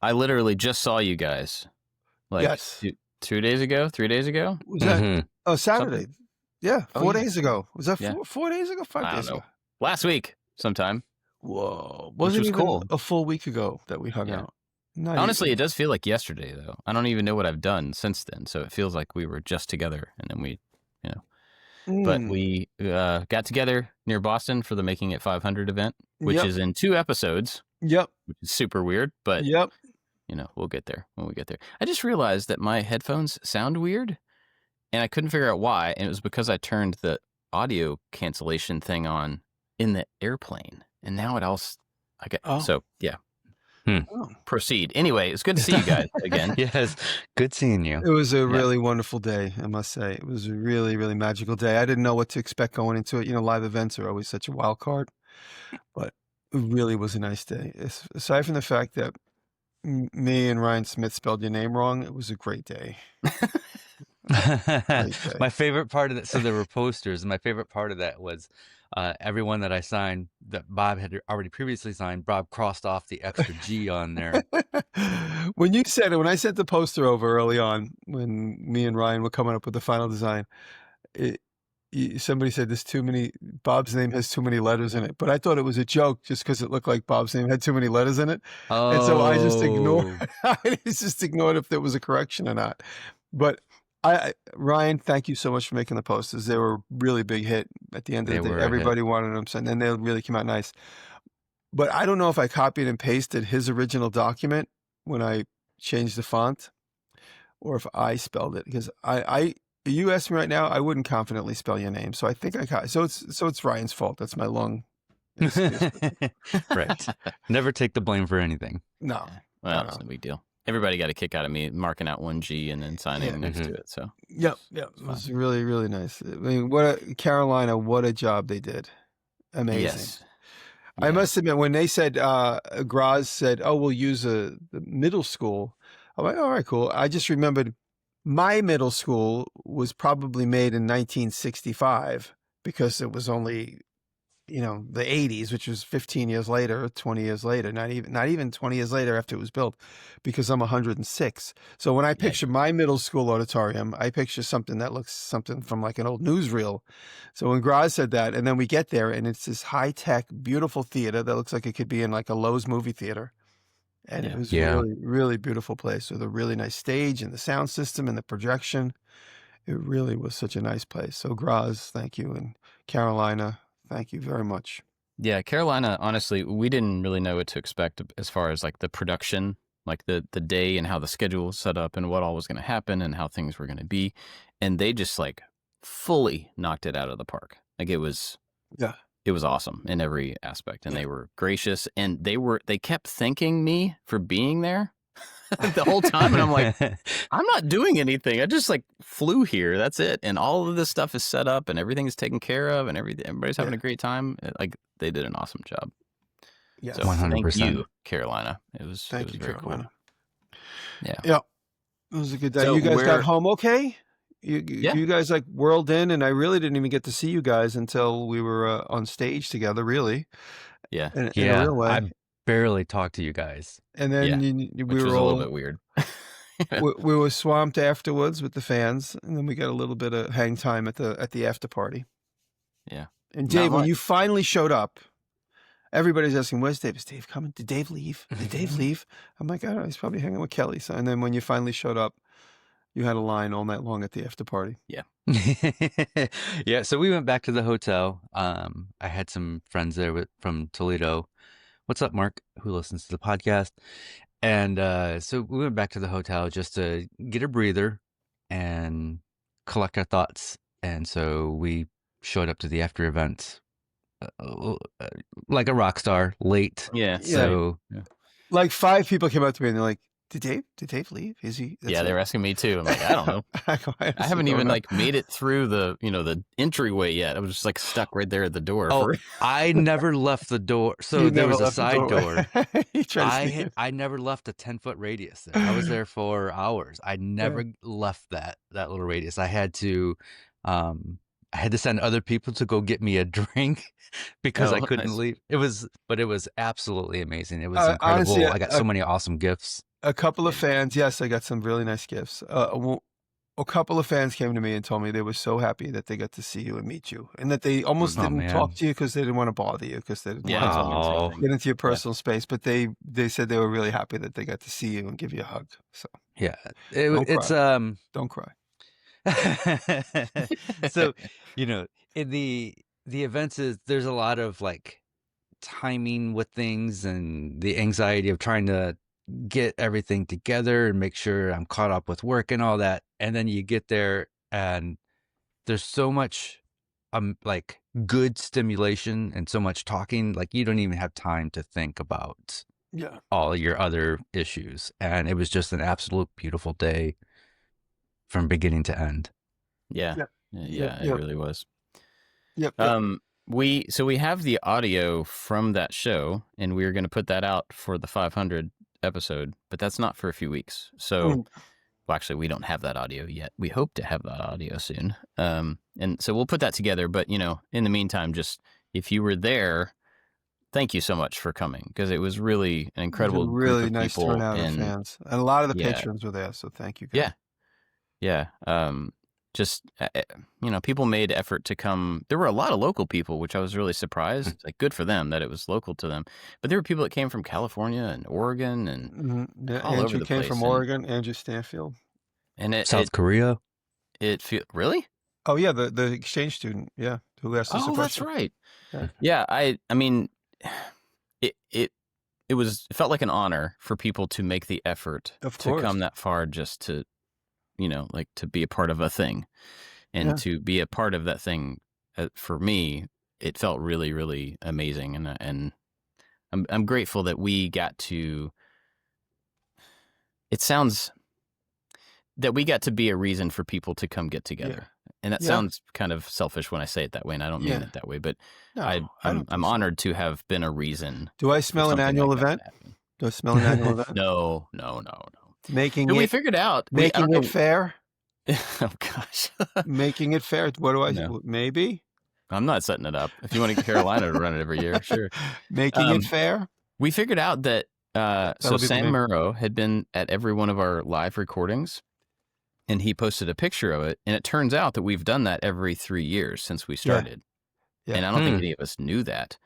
I literally just saw you guys. Like Yes. 2 days ago, 3 days ago. Was that Saturday? Something? Yeah, Oh, 4 yeah. days ago. Was that Yeah. 4 days ago? 5 I days don't know. ago? Last week sometime. Whoa. Which Wasn't was even cool. a full week ago that we hung Yeah. out. Not Honestly, even. it does feel like yesterday, though. I don't even know what I've done since then, so it feels like we were just together, and then we, But we got together near Boston for the Making It 500 event, which is in 2 episodes. Yep. Which is super weird, but Yep. We'll get there when we get there. I just realized that my headphones sound weird, and I couldn't figure out why, and it was because I turned the audio cancellation thing on in the airplane, and now it all. So yeah. Proceed. Anyway, it's good to see you guys again. Yes, good seeing you. It was a really wonderful day, I must say. It was a really, really magical day. I didn't know what to expect going into it. Live events are always such a wild card, but it really was a nice day. Aside from the fact that me and Ryan Smith spelled your name wrong, it was a great day. My favorite part of that, so there were posters, and my favorite part of that was everyone that I signed that Bob had already previously signed, Bob crossed off the extra G on there. When I sent the poster over early on, when me and Ryan were coming up with the final design, somebody said there's too many, Bob's name has too many letters in it, but I thought it was a joke just because it looked like Bob's name had too many letters in it. And so I just ignored if there was a correction or not. But Ryan, thank you so much for making the posters. They were a really big hit at the end of the day. Everybody wanted them, and they really came out nice. But I don't know if I copied and pasted his original document when I changed the font, or if I spelled it, because you asked me right now, I wouldn't confidently spell your name. So I think so it's Ryan's fault. That's my long excuse. Right. Never take the blame for anything. No. Well, it's no big deal. Everybody got a kick out of me marking out one G and then signing next to it. So Yep. It was really, really nice. I mean, Carolina, what a job they did. Amazing. Yes. I must admit, when they said, Graz said, "Oh, we'll use the middle school," I'm like, all right, cool. I just remembered my middle school was probably made in 1965 because it was only, the 80s, which was 15 years later, 20 years later, not even 20 years later after it was built, because I'm 106. So when I picture my middle school auditorium, I picture something that looks something from like an old newsreel. So when Graz said that, and then we get there and it's this high-tech, beautiful theater that looks like it could be in like a Lowe's movie theater. And it was really, really beautiful place with a really nice stage and the sound system and the projection. It really was such a nice place. So Graz, thank you. And Carolina, thank you very much. Yeah, Carolina, honestly, we didn't really know what to expect as far as like the production, like the day and how the schedule was set up and what all was going to happen and how things were going to be. And they just like fully knocked it out of the park. Like it was awesome in every aspect. And they were gracious, and they kept thanking me for being there the whole time. And I'm like, I'm not doing anything. I just like flew here. That's it. And all of this stuff is set up and everything is taken care of and everybody's having a great time. Like they did an awesome job. Yes. So 100%. Thank you, Carolina. It was very Carolina. cool. Yeah. Yeah. It was a good day. So you guys got home okay? You guys like whirled in, and I really didn't even get to see you guys until we were on stage together, really. Yeah. In a real way. I barely talked to you guys. And then we were a little bit weird. we were swamped afterwards with the fans, and then we got a little bit of hang time at the after party. Yeah. And Dave, when you finally showed up, everybody's asking, "Where's Dave? Is Dave coming? Did Dave leave? Did Dave leave?" I'm like, "I don't know. He's probably hanging with Kelly." So, and then when you finally showed up, you had a line all night long at the after party. Yeah. Yeah. So we went back to the hotel. I had some friends there from Toledo. What's up, Mark, who listens to the podcast? And so we went back to the hotel just to get a breather and collect our thoughts. And so we showed up to the after event like a rock star, late. Yeah. So like 5 people came up to me and they're like, Did Dave leave? Is he? They were asking me too. I'm like, I don't know. I haven't even like made it through the entryway yet. I was just like stuck right there at the door. I never left the door. So there was a side door. I never left a 10-foot radius there. I was there for hours. I never left that little radius. I had to send other people to go get me a drink because I couldn't leave. It was absolutely amazing. It was incredible. Honestly, I got so many awesome gifts. A couple of fans, yes, I got some really nice gifts. A couple of fans came to me and told me they were so happy that they got to see you and meet you, and that they almost didn't talk to you because they didn't want to bother you, because they didn't want to get into your personal space. But they said they were really happy that they got to see you and give you a hug. So yeah, don't cry. So, in the events there's a lot of like timing with things and the anxiety of trying to get everything together and make sure I'm caught up with work and all that. And then you get there and there's so much like good stimulation and so much talking, like you don't even have time to think about all your other issues. And it was just an absolute beautiful day from beginning to end. Yeah. It really was. Yep. We have the audio from that show, and we are going to put that out for the 500 episode, but that's not for a few weeks. So, well, actually, we don't have that audio yet. We hope to have that audio soon. And so we'll put that together. But, in the meantime, just if you were there, thank you so much for coming, because it was really an incredible really group of nice people turnout of fans. And a lot of the patrons were there. So thank you guys. Yeah. Just, people made effort to come. There were a lot of local people, which I was really surprised. Like, good for them that it was local to them. But there were people that came from California and Oregon and all over the place. Andrew came from Oregon, Andrew Stanfield. And South Korea. Really? Oh, yeah, the exchange student, who asked us a question. Oh, that's right. Yeah, I mean, it felt like an honor for people to make the effort to come that far just to, like to be a part of a thing, and to be a part of that thing. For me, it felt really, really amazing, and I'm grateful that we got to. It sounds that we got to be a reason for people to come get together, and that sounds kind of selfish when I say it that way, and I don't mean it that way, but I'm honored to have been a reason. Do I smell an annual event? Do I smell an annual event? No. We figured out making it fair. Oh gosh. Making it fair. What do I do? Maybe I'm not setting it up. If you want to get Carolina to run it every year, sure. Making it fair. We figured out that so Sam Murrow had been at every one of our live recordings, and he posted a picture of it, and it turns out that we've done that every 3 years since we started. And I don't think any of us knew that.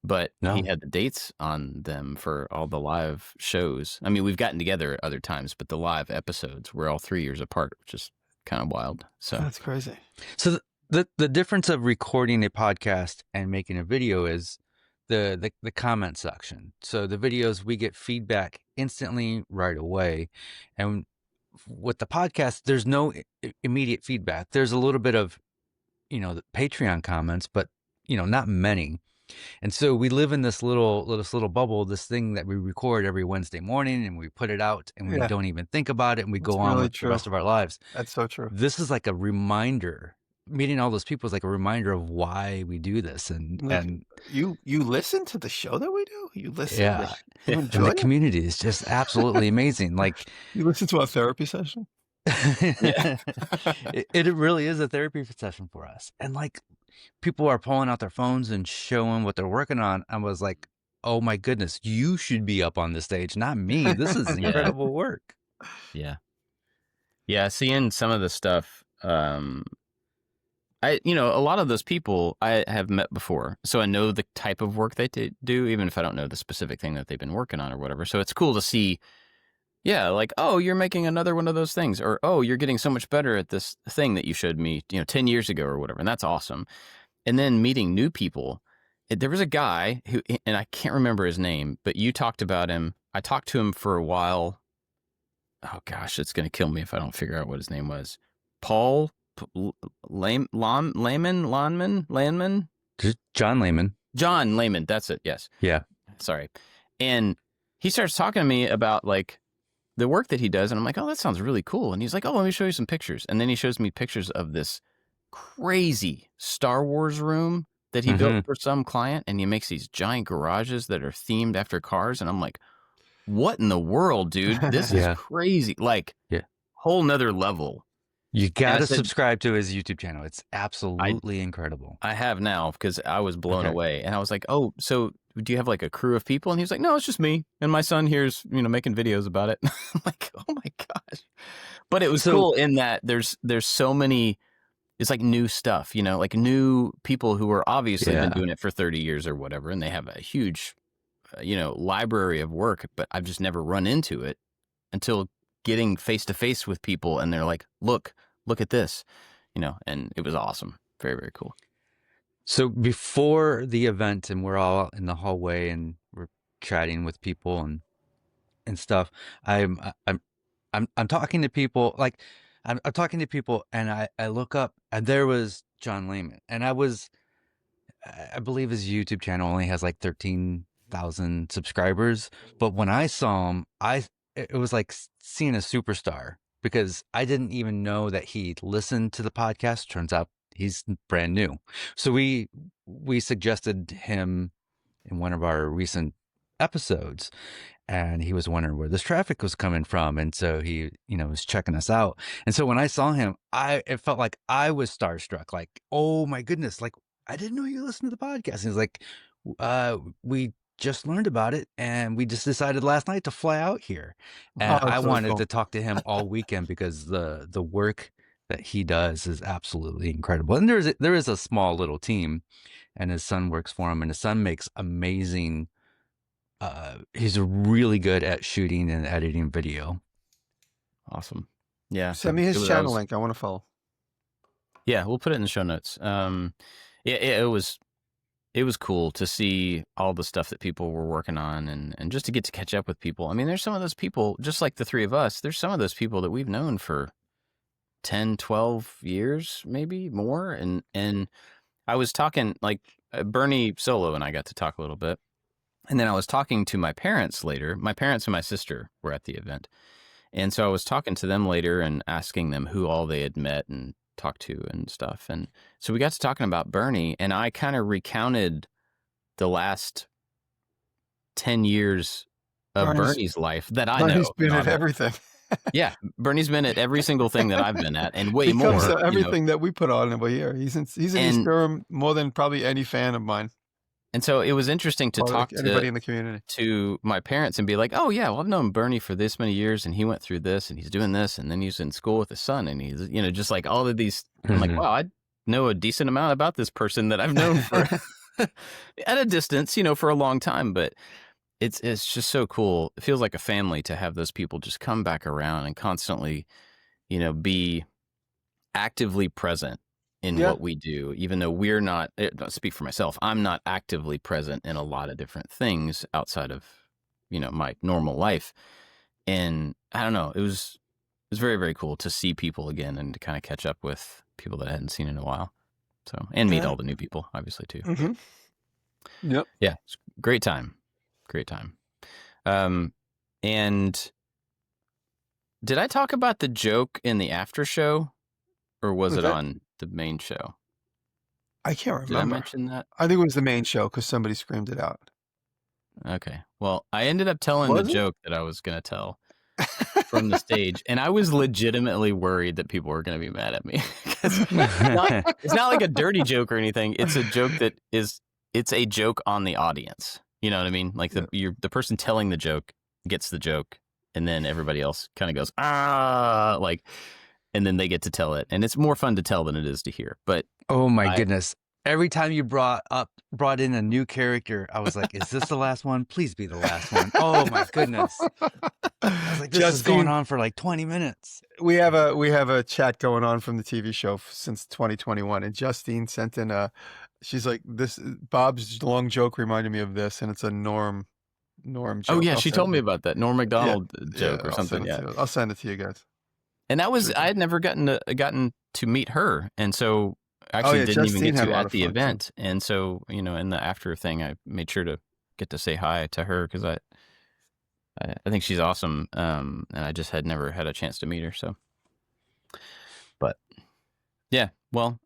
But he had the dates on them for all the live shows. I mean, we've gotten together at other times, but the live episodes were all 3 years apart, which is kind of wild. So that's crazy. So the difference of recording a podcast and making a video is the comment section. So the videos, we get feedback instantly right away. And with the podcast, there's no immediate feedback. There's a little bit of, the Patreon comments, but, not many. And so we live in this little bubble, this thing that we record every Wednesday morning, and we put it out, and we don't even think about it, and we go on with the rest of our lives. That's so true. This is like a reminder. Meeting all those people is like a reminder of why we do this. And you listen to the show that we do? You listen? Yeah. And the community is just absolutely amazing. Like, you listen to our therapy session? It really is a therapy session for us. And like, people are pulling out their phones and showing what they're working on. I was like, oh my goodness, you should be up on the stage, not me. This is incredible work. Yeah. Seeing some of the stuff, a lot of those people I have met before, so I know the type of work they do, even if I don't know the specific thing that they've been working on or whatever. So it's cool to see, like, oh, you're making another one of those things, or, oh, you're getting so much better at this thing that you showed me, 10 years ago or whatever. And that's awesome. And then meeting new people. There was a guy who, and I can't remember his name, but you talked about him. I talked to him for a while. Oh gosh, it's going to kill me if I don't figure out what his name was. Paul Landman? John Lehman. John Lehman, that's it, yes. Yeah. Sorry. And he starts talking to me about like the work that he does, and I'm like, oh, that sounds really cool. And he's like, oh, let me show you some pictures. And then he shows me pictures of this crazy Star Wars room that he built for some client, and he makes these giant garages that are themed after cars. And I'm like, what in the world, dude? This is crazy. Like, whole nother level You And I got to said, subscribe to his YouTube channel. It's absolutely incredible. I have now because I was blown Okay. away. And I was like, oh, so do you have like a crew of people? And he was like, no, it's just me. And my son here's, making videos about it. I'm like, oh my gosh. But it was So- cool in that there's so many, it's like new stuff, like new people who are obviously been Yeah. doing it for 30 years or whatever. And they have a huge, library of work, but I've just never run into it until getting face to face with people. And they're like, look at this, and it was awesome. Very, very cool. So before the event, and we're all in the hallway and we're chatting with people and stuff, I'm talking to people, like I'm talking to people, and I look up, and there was John Lehman, and I believe his YouTube channel only has like 13,000 subscribers, but when I saw him, it was like seeing a superstar, because I didn't even know that he listened to the podcast. Turns out he's brand new. So we suggested him in one of our recent episodes, and he was wondering where this traffic was coming from, and so he was checking us out. And so when I saw him, it felt like I was starstruck, like, oh my goodness, like, I didn't know you listened to the podcast. And he's like, we just learned about it, and we just decided last night to fly out here. And I wanted to talk to him all weekend, because the work that he does is absolutely incredible. And there is a small little team, and his son works for him, and his son makes amazing. He's really good at shooting and editing video. Awesome. Yeah. Send me his channel link. I want to follow. Yeah, we'll put it in the show notes. It was cool to see all the stuff that people were working on, and just to get to catch up with people. I mean, there's some of those people, just like the three of us, there's some of those people that we've known for 10, 12 years, maybe more. And I was talking, like, Bernie Solo and I got to talk a little bit. And then I was talking to my parents later. My parents and my sister were at the event. And so I was talking to them later and asking them who all they had met and talked to and stuff. And so we got to talking about Bernie, and I kind of recounted the last 10 years of Bernie's life that I know. Bernie's been at everything. Yeah, Bernie's been at every single thing that I've been at, and way more. He comes to everything that we put on over here. He's in East Durham more than probably any fan of mine. And so it was interesting to talk to anybody in the community, to my parents, and be like, oh yeah, well, I've known Bernie for this many years, and he went through this, and he's doing this, and then he's in school with his son, and he's, just like all of these. I'm like, wow, I know a decent amount about this person that I've known for at a distance, for a long time. But it's just so cool. It feels like a family to have those people just come back around and constantly, be actively present in what we do, even though we're not. I'll speak for myself. I'm not actively present in a lot of different things outside of, my normal life. And I don't know, it was very, very cool to see people again and to kind of catch up with people that I hadn't seen in a while. So, and meet all the new people, obviously, too. Mm-hmm. Yep. Yeah, it's great time. Great time. And did I talk about the joke in the after show, or was it on the main show? I can't remember. Did I mention that? I think it was the main show because somebody screamed it out. Okay. Well, I ended up telling the joke that I was going to tell from the stage, and I was legitimately worried that people were going to be mad at me. It's not like a dirty joke or anything. It's a joke that it's a joke on the audience. You know what I mean? Like the person telling the joke gets the joke, and then everybody else kind of goes, ah, like, and then they get to tell it. And it's more fun to tell than it is to hear. But oh my goodness. Every time you brought in a new character, I was like, is this the last one? Please be the last one. Oh my goodness. I was like, this is going on for like 20 minutes. We have a chat going on from the TV show since 2021. And Justine sent in she's like, this Bob's long joke reminded me of this, and it's a Norm joke. Oh yeah, she told me about that Norm Macdonald joke or something. Yeah, I'll send it to you guys. And that was, I had never gotten to meet her, and so actually didn't even get to at the event. And so, in the after thing, I made sure to get to say hi to her because I think she's awesome, and I just had never had a chance to meet her. So, but yeah, well,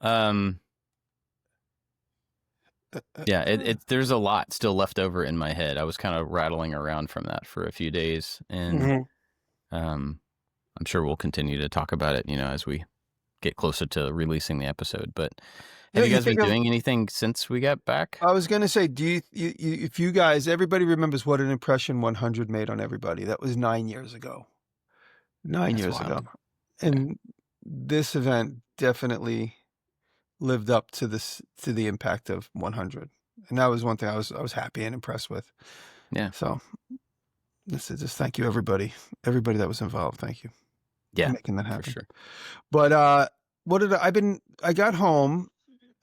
yeah, there's a lot still left over in my head. I was kind of rattling around from that for a few days, and I'm sure we'll continue to talk about it, as we get closer to releasing the episode. But Yeah, have you you guys been think of doing anything since we got back? I was going to say, do you, if you guys, everybody remembers what an impression 100 made on everybody. That was 9 years ago. 9 That's years wild. ago. And this event definitely lived up to the impact of 100. And that was one thing I was happy and impressed with. Yeah. So this is just thank you, everybody that was involved. Thank you. Yeah, For making that for happen. sure. But I got home,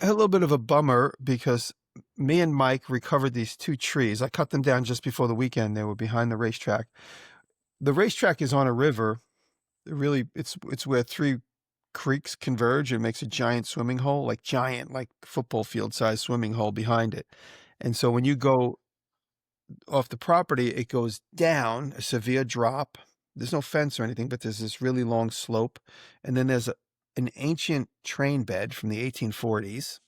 I had a little bit of a bummer because me and Mike recovered these 2 trees. I cut them down just before the weekend. They were behind the racetrack. The racetrack is on a river. Really, it's where 3 creeks converge and makes a giant swimming hole, like football field size swimming hole behind it. And so when you go off the property, it goes down a severe drop. There's no fence or anything, but there's this really long slope. And then there's an ancient train bed from the 1840s.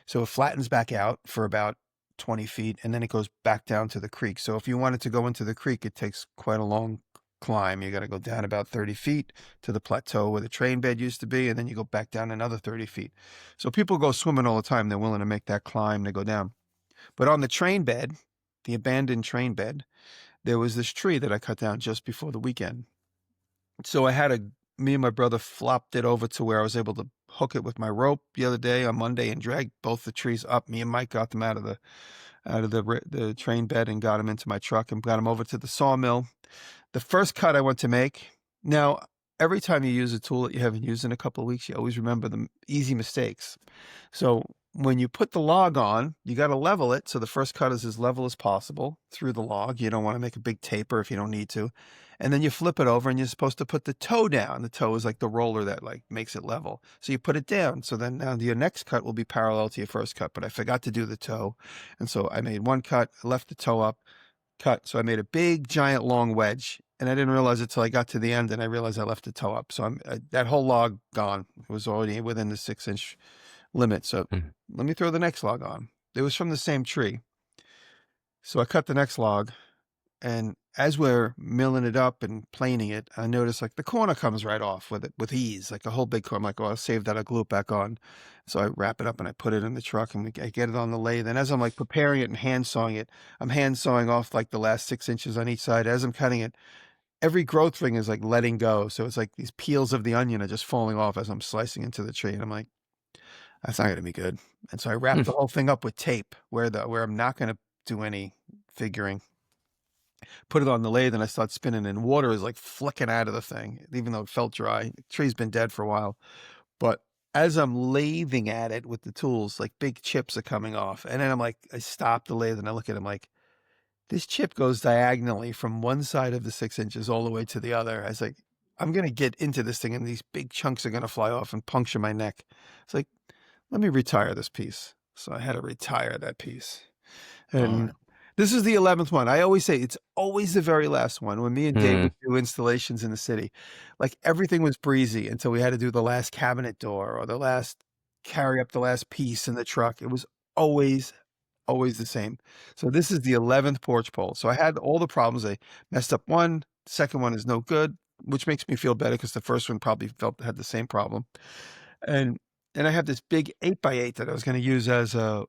So it flattens back out for about 20 feet, and then it goes back down to the creek. So if you wanted to go into the creek, it takes quite a long climb. You got to go down about 30 feet to the plateau where the train bed used to be, and then you go back down another 30 feet. So people go swimming all the time. They're willing to make that climb to go down. But on the train bed, the abandoned train bed, there was this tree that I cut down just before the weekend. So me and my brother flopped it over to where I was able to hook it with my rope the other day on Monday and drag both the trees up. Me and Mike got them out of the train bed and got them into my truck and got them over to the sawmill. The first cut I went to make. Now, every time you use a tool that you haven't used in a couple of weeks, you always remember the easy mistakes. So when you put the log on, you got to level it. So the first cut is as level as possible through the log. You don't want to make a big taper if you don't need to. And then you flip it over and you're supposed to put the toe down. The toe is like the roller that like makes it level. So you put it down. So then now your next cut will be parallel to your first cut, but I forgot to do the toe. And so I made one cut, I left the toe up, cut. So I made a big, giant, long wedge. And I didn't realize it till I got to the end and I realized I left the toe up. So that whole log gone. It was already within the 6-inch limit. So let me throw the next log on. It was from the same tree. So I cut the next log, and as we're milling it up and planing it, I noticed like the corner comes right off with ease, like a whole big corner. I'm like, oh, I'll save that. I'll glue it back on. So I wrap it up and I put it in the truck and I get it on the lathe. And as I'm like preparing it and hand sawing it, I'm hand sawing off like the last 6 inches on each side. As I'm cutting it, every growth ring is like letting go. So it's like these peels of the onion are just falling off as I'm slicing into the tree. And I'm like, that's not going to be good. And so I wrapped the whole thing up with tape where I'm not going to do any figuring. Put it on the lathe and I start spinning, and water is like flicking out of the thing, even though it felt dry. The tree's been dead for a while. But as I'm lathing at it with the tools, like big chips are coming off. And then I'm like, I stop the lathe and I look at it, I'm like, this chip goes diagonally from one side of the 6 inches all the way to the other. I was like, I'm going to get into this thing and these big chunks are going to fly off and puncture my neck. It's like, let me retire this piece. So I had to retire that piece. And this is the 11th one. I always say it's always the very last one. When me and Dave would do installations in the city, like everything was breezy until we had to do the last cabinet door or carry up the last piece in the truck. It was always the same. So this is the 11th porch pole. So I had all the problems. I messed up one. The second one is no good, which makes me feel better because the first one probably had the same problem. And I have this big 8x8 that I was going to use as a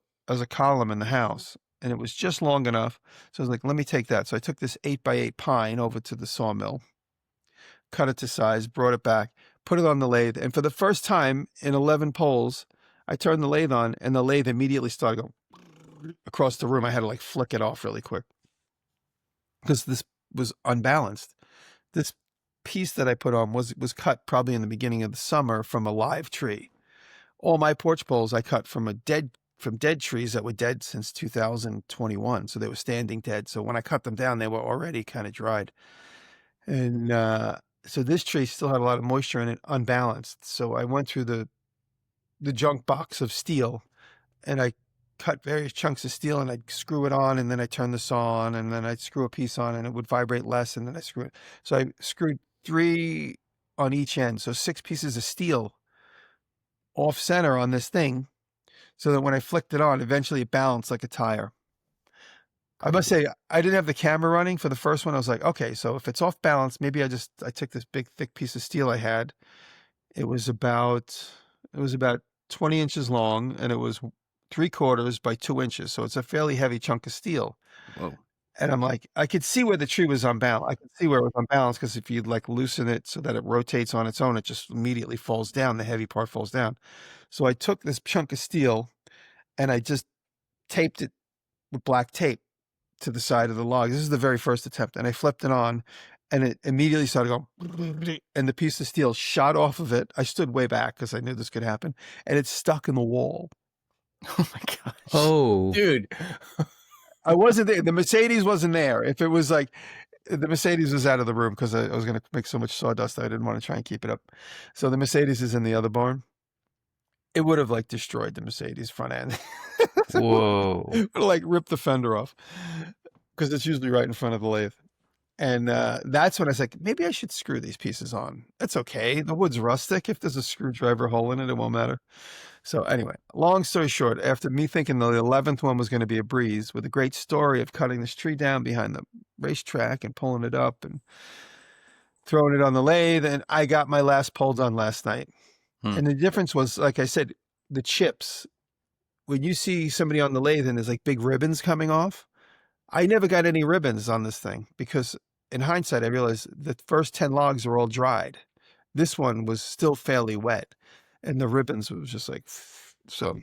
column in the house. And it was just long enough. So I was like, let me take that. So I took this 8x8 pine over to the sawmill, cut it to size, brought it back, put it on the lathe. And for the first time in 11 poles, I turned the lathe on and the lathe immediately started going across the room. I had to like flick it off really quick because this was unbalanced. This piece that I put on was cut probably in the beginning of the summer from a live tree. All my porch poles I cut from dead trees that were dead since 2021. So they were standing dead. So when I cut them down, they were already kind of dried. And so this tree still had a lot of moisture in it, unbalanced. So I went through the junk box of steel and I cut various chunks of steel and I'd screw it on, and then I turn the saw on, and then I'd screw a piece on and it would vibrate less, and then I screw it. So I screwed 3 on each end. So 6 pieces of steel off center on this thing, so that when I flicked it on, eventually it balanced like a tire. I must say, I didn't have the camera running for the first one. I was like, okay, so if it's off balance, maybe I took this big, thick piece of steel I had It was about 20 inches long, and it was 3/4 by 2 inches. So it's a fairly heavy chunk of steel. Whoa. And I'm like, I could see where the tree was unbalanced. I could see where it was unbalanced because if you like loosen it so that it rotates on its own, it just immediately falls down. The heavy part falls down. So I took this chunk of steel and I just taped it with black tape to the side of the log. This is the very first attempt. And I flipped it on and it immediately started going, and the piece of steel shot off of it. I stood way back because I knew this could happen. And it's stuck in the wall. Oh my gosh. Oh, Dude. I wasn't there. The Mercedes wasn't there. If it was like, the Mercedes was out of the room because I was going to make so much sawdust. I didn't want to try and keep it up. So the Mercedes is in the other barn. It would have like destroyed the Mercedes front end. whoa. It would have like ripped the fender off because it's usually right in front of the lathe. And that's when I was like, maybe I should screw these pieces on. It's okay. The wood's rustic. If there's a screwdriver hole in it, it won't matter. So anyway, long story short, after me thinking the 11th one was going to be a breeze with a great story of cutting this tree down behind the racetrack and pulling it up and throwing it on the lathe, and I got my last pole done last night. And the difference was, like I said, the chips. When you see somebody on the lathe and there's like big ribbons coming off, I never got any ribbons on this thing because in hindsight, I realized the first 10 logs were all dried. This one was still fairly wet. And the ribbons was just like, so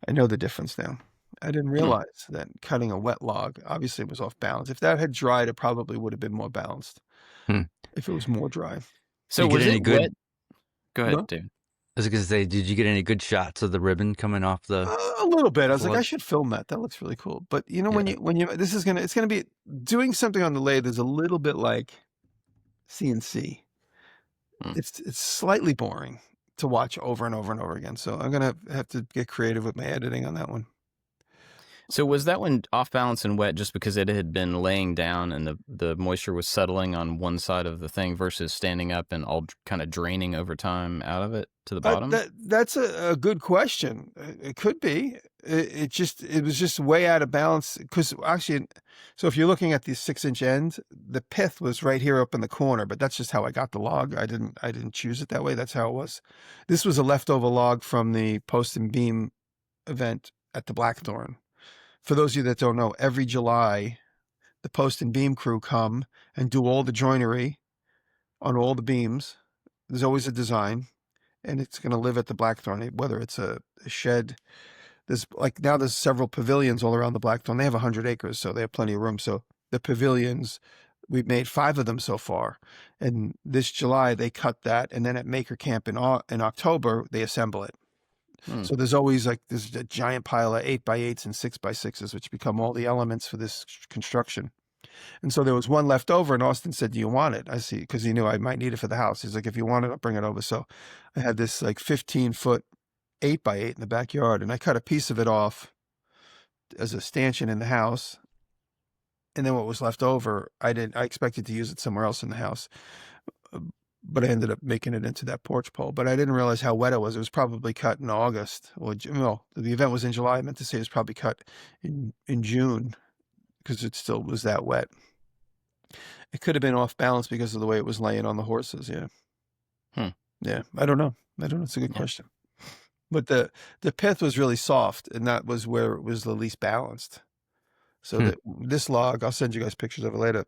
I know the difference now. I didn't realize that cutting a wet log obviously was off balance. If that had dried, it probably would have been more balanced if it was more dry. So was it wet? Go ahead, What? David. I was going to say, did you get any good shots of the ribbon coming off the? A little bit. I was like, What? I should film that. That looks really cool. But you know, when you it's gonna be doing something on the lathe is a little bit like CNC. It's slightly boring to watch over and over and over again. So I'm gonna have to get creative with my editing on that one. So was that one off balance and wet just because it had been laying down and the moisture was settling on one side of the thing versus standing up and all kind of draining over time out of it to the bottom? That's a good question. It could be. It was just way out of balance because actually, so if you're looking at the 6-inch end, the pith was right here up in the corner, but that's just how I got the log. I didn't choose it that way. That's how it was. This was a leftover log from the post and beam event at the Blackthorn. For those of you that don't know, every July, the post and beam crew come and do all the joinery on all the beams. There's always a design, and it's going to live at the Blackthorn, whether it's a shed. There's several pavilions all around the Blackthorn. They have 100 acres, so they have plenty of room. So the pavilions, we've made 5 of them so far. And this July, they cut that, and then at Maker Camp in October, they assemble it. So there's always there's a giant pile of 8x8s and 6x6s, which become all the elements for this construction. And so there was one left over, and Austin said, "Do you want it?" I see, because he knew I might need it for the house. He's like, "If you want it, I'll bring it over." So I had this 15-foot 8x8 in the backyard, and I cut a piece of it off as a stanchion in the house. And then what was left over, I expected to use it somewhere else in the house. But I ended up making it into that porch pole. But I didn't realize how wet it was. It was probably cut in August. The event was in July. I meant to say it was probably cut in June because it still was that wet. It could have been off balance because of the way it was laying on the horses. Yeah. Yeah. I don't know. It's a good question. But the pith was really soft, and that was where it was the least balanced. So this log, I'll send you guys pictures of it later.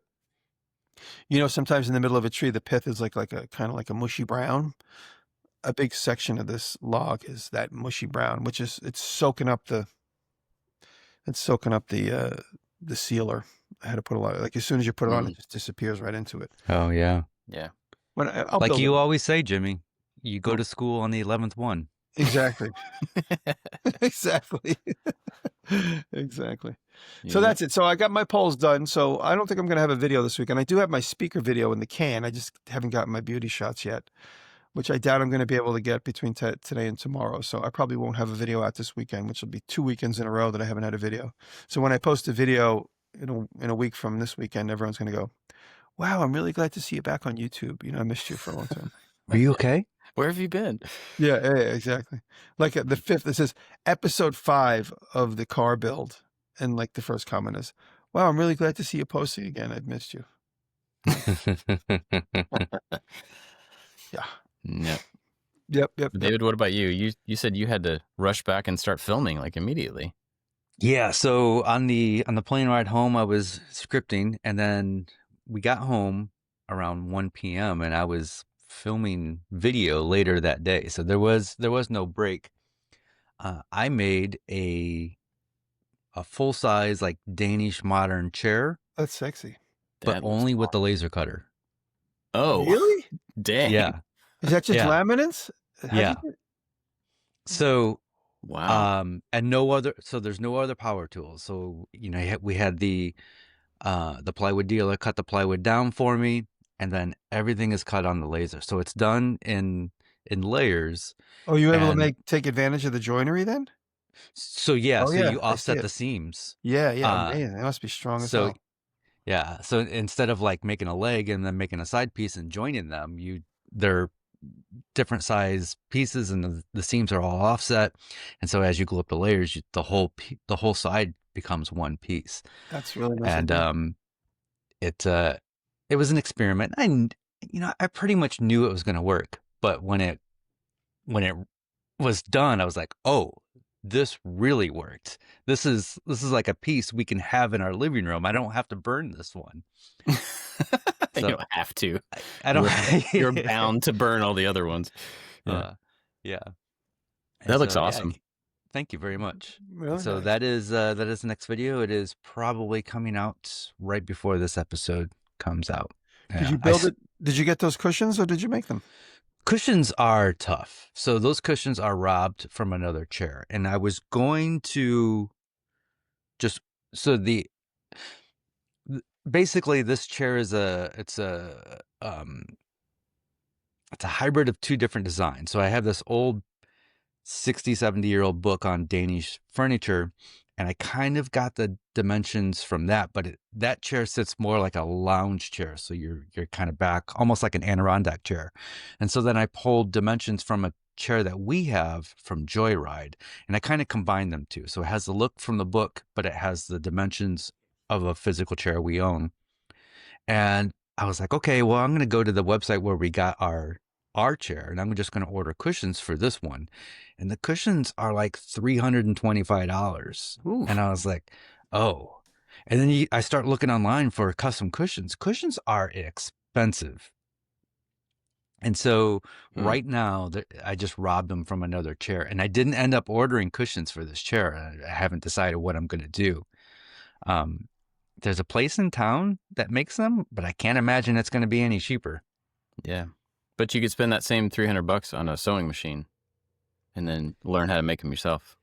You know, sometimes in the middle of a tree, the pith is like a kind of like a mushy brown. A big section of this log is that mushy brown, which is it's soaking up the sealer. I had to put a lot. As soon as you put it on, it just disappears right into it. Oh yeah, yeah. Like you always say, Jimmy, you go to school on the 11th one. Exactly. Exactly. Exactly. Yeah. So that's it. So I got my polls done. So I don't think I'm going to have a video this week. And I do have my speaker video in the can. I just haven't gotten my beauty shots yet, which I doubt I'm going to be able to get between today and tomorrow. So I probably won't have a video out this weekend, which will be 2 weekends in a row that I haven't had a video. So when I post a video in a week from this weekend, everyone's going to go, "Wow, I'm really glad to see you back on YouTube. You know, I missed you for a long time." Are you okay? Where have you been? Yeah, exactly. Like the 5th, it says episode 5 of the car build. And like the first comment is, "Wow, I'm really glad to see you posting again. I've missed you." Yeah. Yep. Yep. David, what about you? You said you had to rush back and start filming like immediately. Yeah, so on the plane ride home, I was scripting, and then we got home around 1 p.m. and I was filming video later that day. So there was no break. I made a full size like Danish modern chair, That's sexy. but That looks only with the awesome. laser cutter. Oh, Really? dang. Yeah, Is that just yeah, laminates? How'd you yeah. get? So Wow. and there's no other power tools. So we had the plywood dealer cut the plywood down for me, and then everything is cut on the laser. So it's done in layers. Oh, you were able to And take advantage of the joinery then? so yeah, Oh so yeah, you I see offset it. the seams. Yeah, Uh amazing. It must be strong as so hell. yeah, so instead of like making a leg and then making a side piece and joining them, they're different size pieces, and the seams are all offset. And so as you glue up the layers, the whole side becomes one piece. That's really nice And idea. it was an experiment. I pretty much knew it was going to work, but when it was done, I was like, oh, this really worked. This is like a piece we can have in our living room. I don't have to burn this one. You So don't have to. I don't. You're bound to burn all the other ones. Yeah. Yeah. And That looks so yeah, awesome. thank you very much. Really So nice. that is the next video. It is probably coming out right before this episode comes out. Did you build it? Did you get those cushions or did you make them? Cushions are tough. So those cushions are robbed from another chair. And I was going to just, so basically this chair is it's a hybrid of two different designs. So I have this old 60, 70-year-old book on Danish furniture, and I kind of got the dimensions from that, but that chair sits more like a lounge chair. So you're kind of back, almost like an Adirondack chair. And so then I pulled dimensions from a chair that we have from Joyride, and I kind of combined them two. So it has the look from the book, but it has the dimensions of a physical chair we own. And I was like, okay, well, I'm going to go to the website where we got our chair, and I'm just going to order cushions for this one. And the cushions are like $325. Ooh. And I was like, oh. And then I start looking online for custom cushions. Cushions are expensive. And so right now, I just robbed them from another chair. And I didn't end up ordering cushions for this chair. I haven't decided what I'm going to do. There's a place in town that makes them, but I can't imagine it's going to be any cheaper. Yeah. But you could spend that same $300 on a sewing machine and then learn how to make them yourself.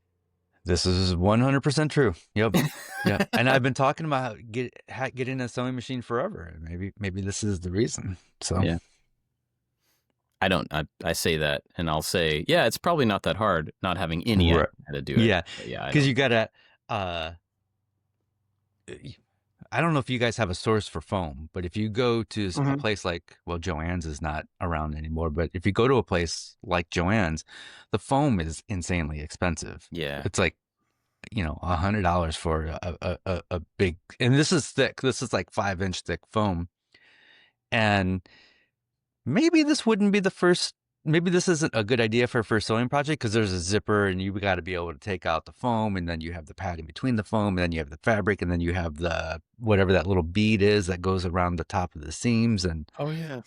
This is 100% true. Yep. Yeah. And I've been talking about getting a sewing machine forever. Maybe this is the reason. So yeah. I say that, and I'll say, yeah, it's probably not that hard not having any idea how to do it. Yeah. Yeah. Because you got to, I don't know if you guys have a source for foam, but if you go to a place like, well, Joann's is not around anymore, but if you go to a place like Joann's, the foam is insanely expensive. Yeah. It's like, $100 for a big, and this is thick. This is like 5-inch thick foam. And maybe this isn't a good idea for a first sewing project, because there's a zipper and you got to be able to take out the foam, and then you have the padding between the foam, and then you have the fabric, and then you have the whatever that little bead is that goes around the top of the seams. And yeah.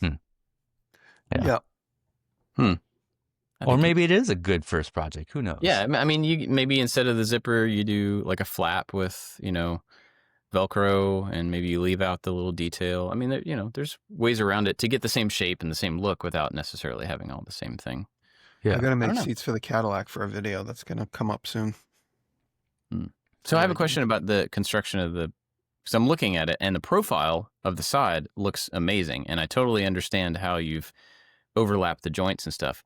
Or maybe it is a good first project. Who knows? Yeah, I mean, you maybe instead of the zipper, you do like a flap with Velcro, and maybe you leave out the little detail. I mean, there's ways around it to get the same shape and the same look without necessarily having all the same thing. Yeah, I'm gonna make seats for the Cadillac for a video that's gonna come up soon. So I have a question about the construction of because I'm looking at it, and the profile of the side looks amazing, and I totally understand how you've overlapped the joints and stuff.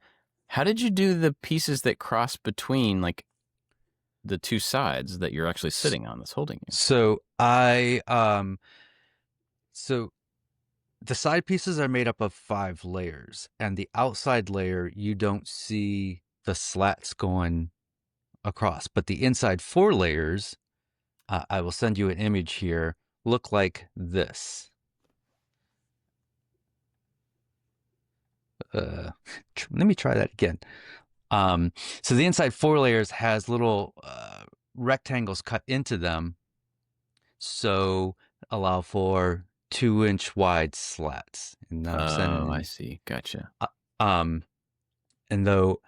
How did you do the pieces that cross between like the two sides that you're actually sitting on that's holding you? So so the side pieces are made up of 5 layers, and the outside layer, you don't see the slats going across, but the inside 4 layers, I will send you an image here, look like this. let me try that again. So the inside 4 layers has little rectangles cut into them, so allow for 2-inch wide slats. And I'm sending Oh, in, I see. Gotcha. and though,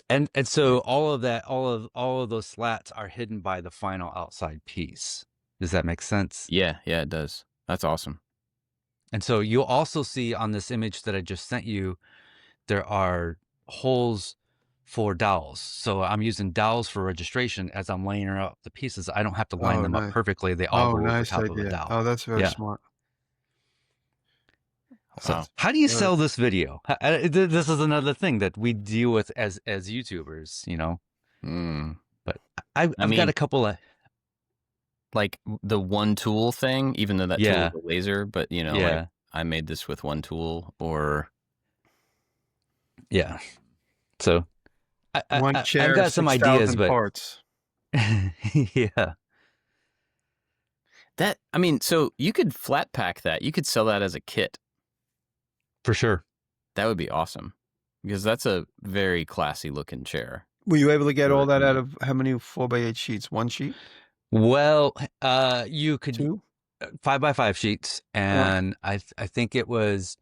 and so all of those slats are hidden by the final outside piece. Does that make sense? Yeah, it does. That's awesome. And so you'll also see on this image that I just sent you, there are holes for dowels. So I'm using dowels for registration as I'm laying out the pieces. I don't have to line them up nice. perfectly. They all go over Nice top of a idea. dowel. Oh, that's very Yeah. smart. So Wow. how do you sell this video? This is another thing that we deal with as YouTubers, you know. But I've got a couple of, like the one tool thing, even though that tool yeah, is a laser, but you know, yeah, like I made this with one tool, or yeah. So One I've chair, got some ideas, 6,000 but parts. yeah, that, I mean, so you could flat pack that. You could sell that as a kit. for sure. That would be awesome, because that's a very classy looking chair. Were you able to get all that Really. out of how many 4x8 sheets? One sheet? Well, you could 2? 5x5 sheets, and I think it was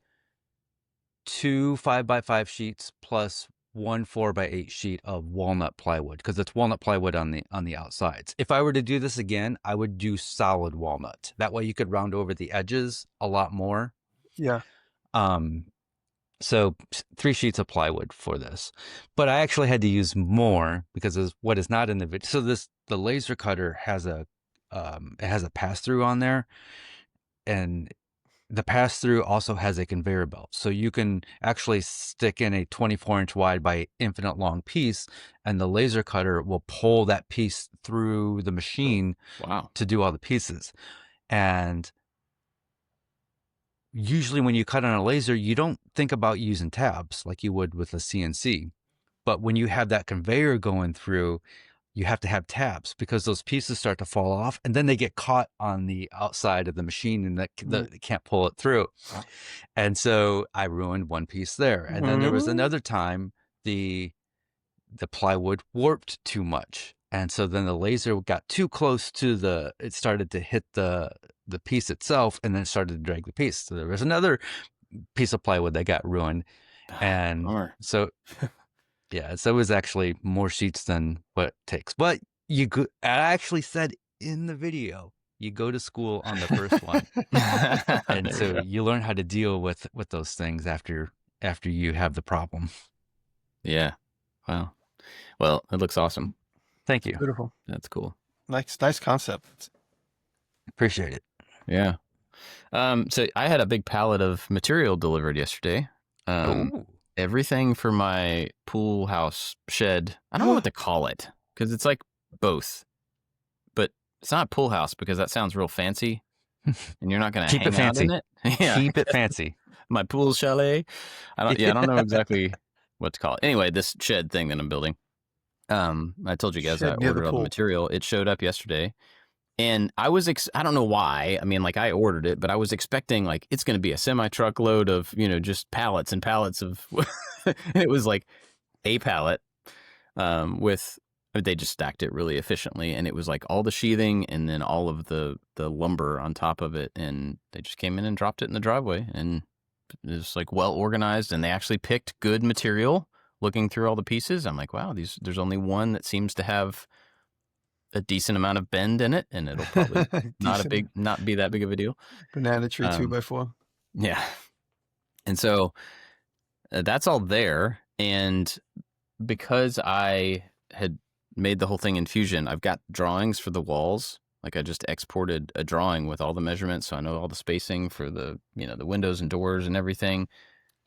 2 5x5 sheets plus 1 4x8 sheet of walnut plywood, because it's walnut plywood on the outsides. If I were to do this again, I would do solid walnut. That way you could round over the edges a lot more. Yeah. So 3 sheets of plywood for this, but I actually had to use more because of what is not in the video. So the laser cutter has it has a pass through on there, and the pass through also has a conveyor belt. So you can actually stick in a 24-inch wide by infinite long piece, and the laser cutter will pull that piece through the machine. Wow. To do all the pieces. And usually when you cut on a laser, you don't think about using tabs like you would with a CNC. But when you have that conveyor going through, you have to have tabs, because those pieces start to fall off and then they get caught on the outside of the machine, and they can't pull it through. And so I ruined one piece there. And then there was another time the plywood warped too much. And so then the laser got too close to it started to hit the piece itself, and then it started to drag the piece. So there was another piece of plywood that got ruined. And so, yeah, so it was actually more sheets than what it takes. But I actually said in the video, you go to school on the first one. And so you learn how to deal with those things after you have the problem. Yeah. Wow. Well, it looks awesome. Thank you. Beautiful. That's cool. Nice concept. Appreciate it. Yeah. So I had a big pallet of material delivered yesterday. Everything for my pool house shed. I don't know what to call it, because it's like both, but it's not a pool house because that sounds real fancy, and you're not going to keep hang it fancy. Out in it. Yeah. Keep it fancy. My pool chalet. I don't know exactly what to call it. Anyway, this shed thing that I'm building. I told you guys I ordered all the material. It showed up yesterday, and I was I don't know why. I mean, like, I ordered it, but I was expecting like it's going to be a semi-truck load of, just pallets and pallets of. It was like a pallet with. They just stacked it really efficiently, and it was like all the sheathing and then all of the lumber on top of it, and they just came in and dropped it in the driveway, and it was like well organized, and they actually picked good material. Looking through all the pieces, I'm like, wow, there's only one that seems to have a decent amount of bend in it, and it'll probably not be that big of a deal. Banana tree 2x4. Yeah. And so that's all there. And because I had made the whole thing in Fusion, I've got drawings for the walls. Like, I just exported a drawing with all the measurements, so I know all the spacing for the the windows and doors and everything.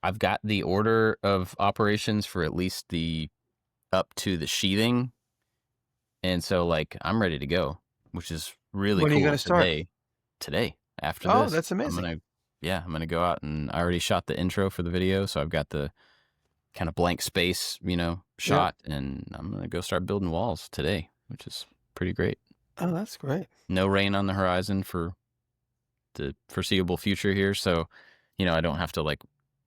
I've got the order of operations for at least up to the sheathing. And so, like, I'm ready to go, which is really cool. When are you going to start? Today, after this. Oh, that's amazing. I'm going to go out, and I already shot the intro for the video. So I've got the kind of blank space, shot, and I'm going to go start building walls today, which is pretty great. Oh, that's great. No rain on the horizon for the foreseeable future here. So, I don't have to like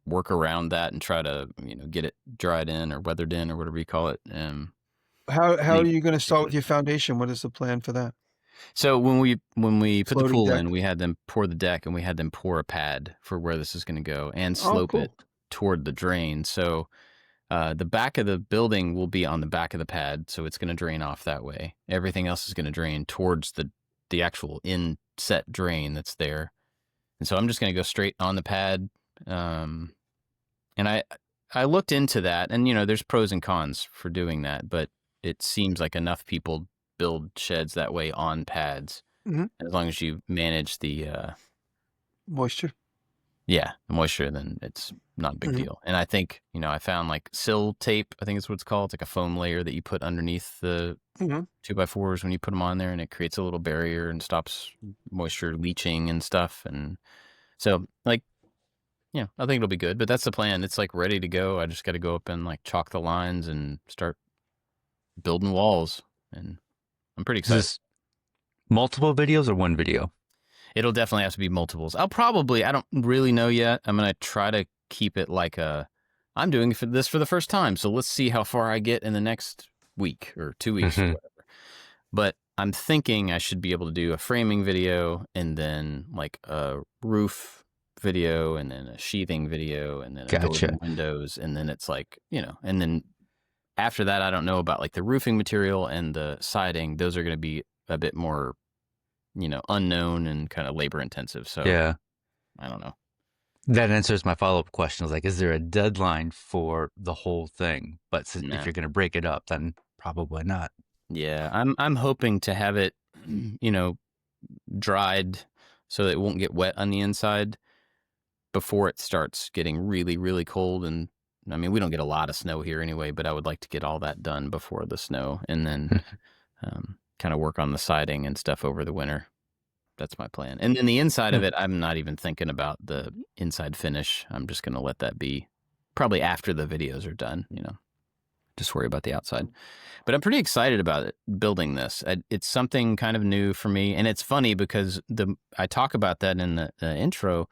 work around that and try to, get it dried in or weathered in or whatever you call it. How Make are you going to make start it with your foundation? What is the plan for that? So when we put the Floating pool deck? in, we had them pour the deck and we had them pour a pad for where this is going to go and Oh, slope it cool. toward the drain. So the back of the building will be on the back of the pad, so it's going to drain off that way. Everything else is going to drain towards the actual inset drain that's there. And so I'm just going to go straight on the pad. And I looked into that, and there's pros and cons for doing that, but it seems like enough people build sheds that way on pads, Mhm. as long as you manage the Moisture. moisture, then it's not a big Mhm. deal. And I think I found like sill tape, I think is what it's called. It's like a foam layer that you put underneath the Mhm. 2x4s when you put them on there, and it creates a little barrier and stops moisture leaching and stuff. And so like, yeah, I think it'll be good, but that's the plan. It's like ready to go. I just got to go up and like chalk the lines and start building walls, and I'm pretty Is excited. this multiple videos or one video? It'll definitely have to be multiples. I don't really know yet. I'm going to try to keep it like I'm doing this for the first time, so let's see how far I get in the next week or 2 weeks or whatever. But I'm thinking I should be able to do a framing video and then like a roof video and then a sheathing video and then a doors and windows. And then it's like, and then after that, I don't know about like the roofing material and the siding. Those are going to be a bit more, unknown and kind of labor intensive. So Yeah. I don't know. That answers my follow-up question. I was like, is there a deadline for the whole thing? But Nah. if you're going to break it up, then probably not. Yeah, I'm hoping to have it, dried so that it won't get wet on the inside before it starts getting really, really cold. And I mean, we don't get a lot of snow here anyway, but I would like to get all that done before the snow, and then kind of work on the siding and stuff over the winter. That's my plan. And then the inside of it, I'm not even thinking about the inside finish. I'm just going to let that be probably after the videos are done, just worry about the outside. But I'm pretty excited about it, building this. It's something kind of new for me. And it's funny because I talk about that in the intro,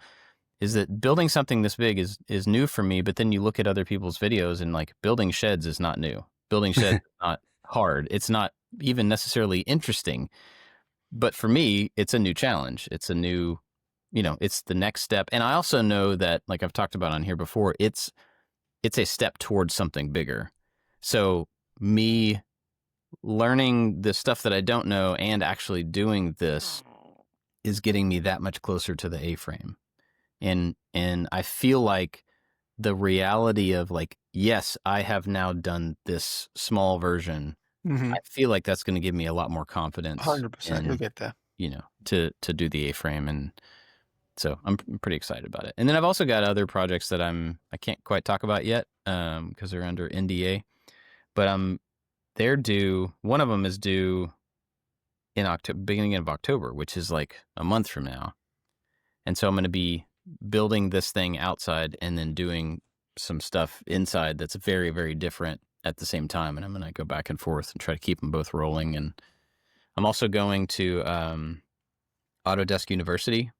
is that building something this big is new for me. But then you look at other people's videos and like building sheds is not new. Building sheds is not hard. It's not even necessarily interesting. But for me, it's a new challenge. It's a new, it's the next step. And I also know that, like I've talked about on here before, it's a step towards something bigger. So me learning the stuff that I don't know and actually doing this is getting me that much closer to the A-frame. And I feel like the reality of like, yes, I have now done this small version. Mhm. I feel like that's going to give me a lot more confidence. 100%. You'll get that. To do the A-frame. And so I'm pretty excited about it. And then I've also got other projects that I can't quite talk about yet because they're under NDA. But they're due. One of them is due in beginning of October, which is like a month from now. And so I'm going to be building this thing outside and then doing some stuff inside that's very, very different at the same time. And I'm going to go back and forth and try to keep them both rolling. And I'm also going to Autodesk University.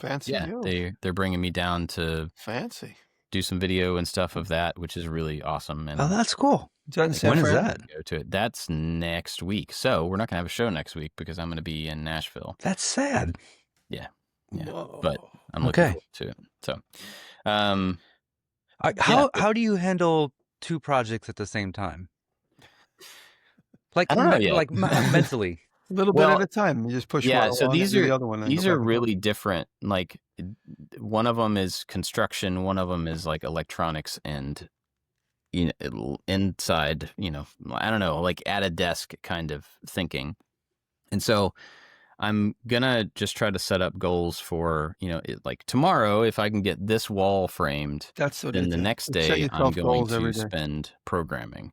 Fancy. Yeah, they're bringing me down to fancy do some video and stuff of that, which is really awesome. And that's cool. When is that? Go to it. That's next week. So we're not gonna have a show next week because I'm gonna be in Nashville. That's sad. Yeah. Whoa. But I'm looking forward to it. So, how do you handle two projects at the same time? Like I don't know yet. like mentally. A little bit at a time. You just push one so along these and do are the other one. These are really different. Like one of them is construction, one of them is like electronics and inside, I don't know, like at a desk kind of thinking. And so I'm gonna just try to set up goals for, like tomorrow, if I can get this wall framed, then the next day I'm going to spend programming.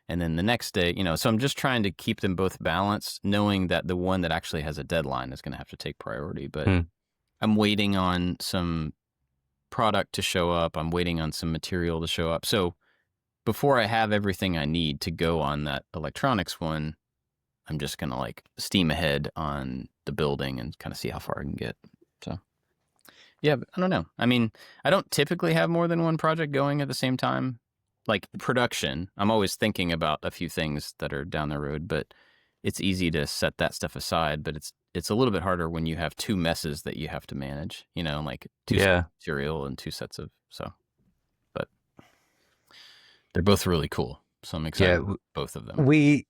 And then the next day, so I'm just trying to keep them both balanced, knowing that the one that actually has a deadline is going to have to take priority. But I'm waiting on some product to show up. I'm waiting on some material to show up. So before I have everything I need to go on that electronics one, I'm just going to like steam ahead on the building and kind of see how far I can get. So Yeah, but I don't know. I mean, I don't typically have more than one project going at the same time. Like production, I'm always thinking about a few things that are down the road, but it's easy to set that stuff aside. But it's a little bit harder when you have two messes that you have to manage. Like two sets Yeah. of material and two sets of But they're both really cool, so I'm excited Yeah. about both of them. We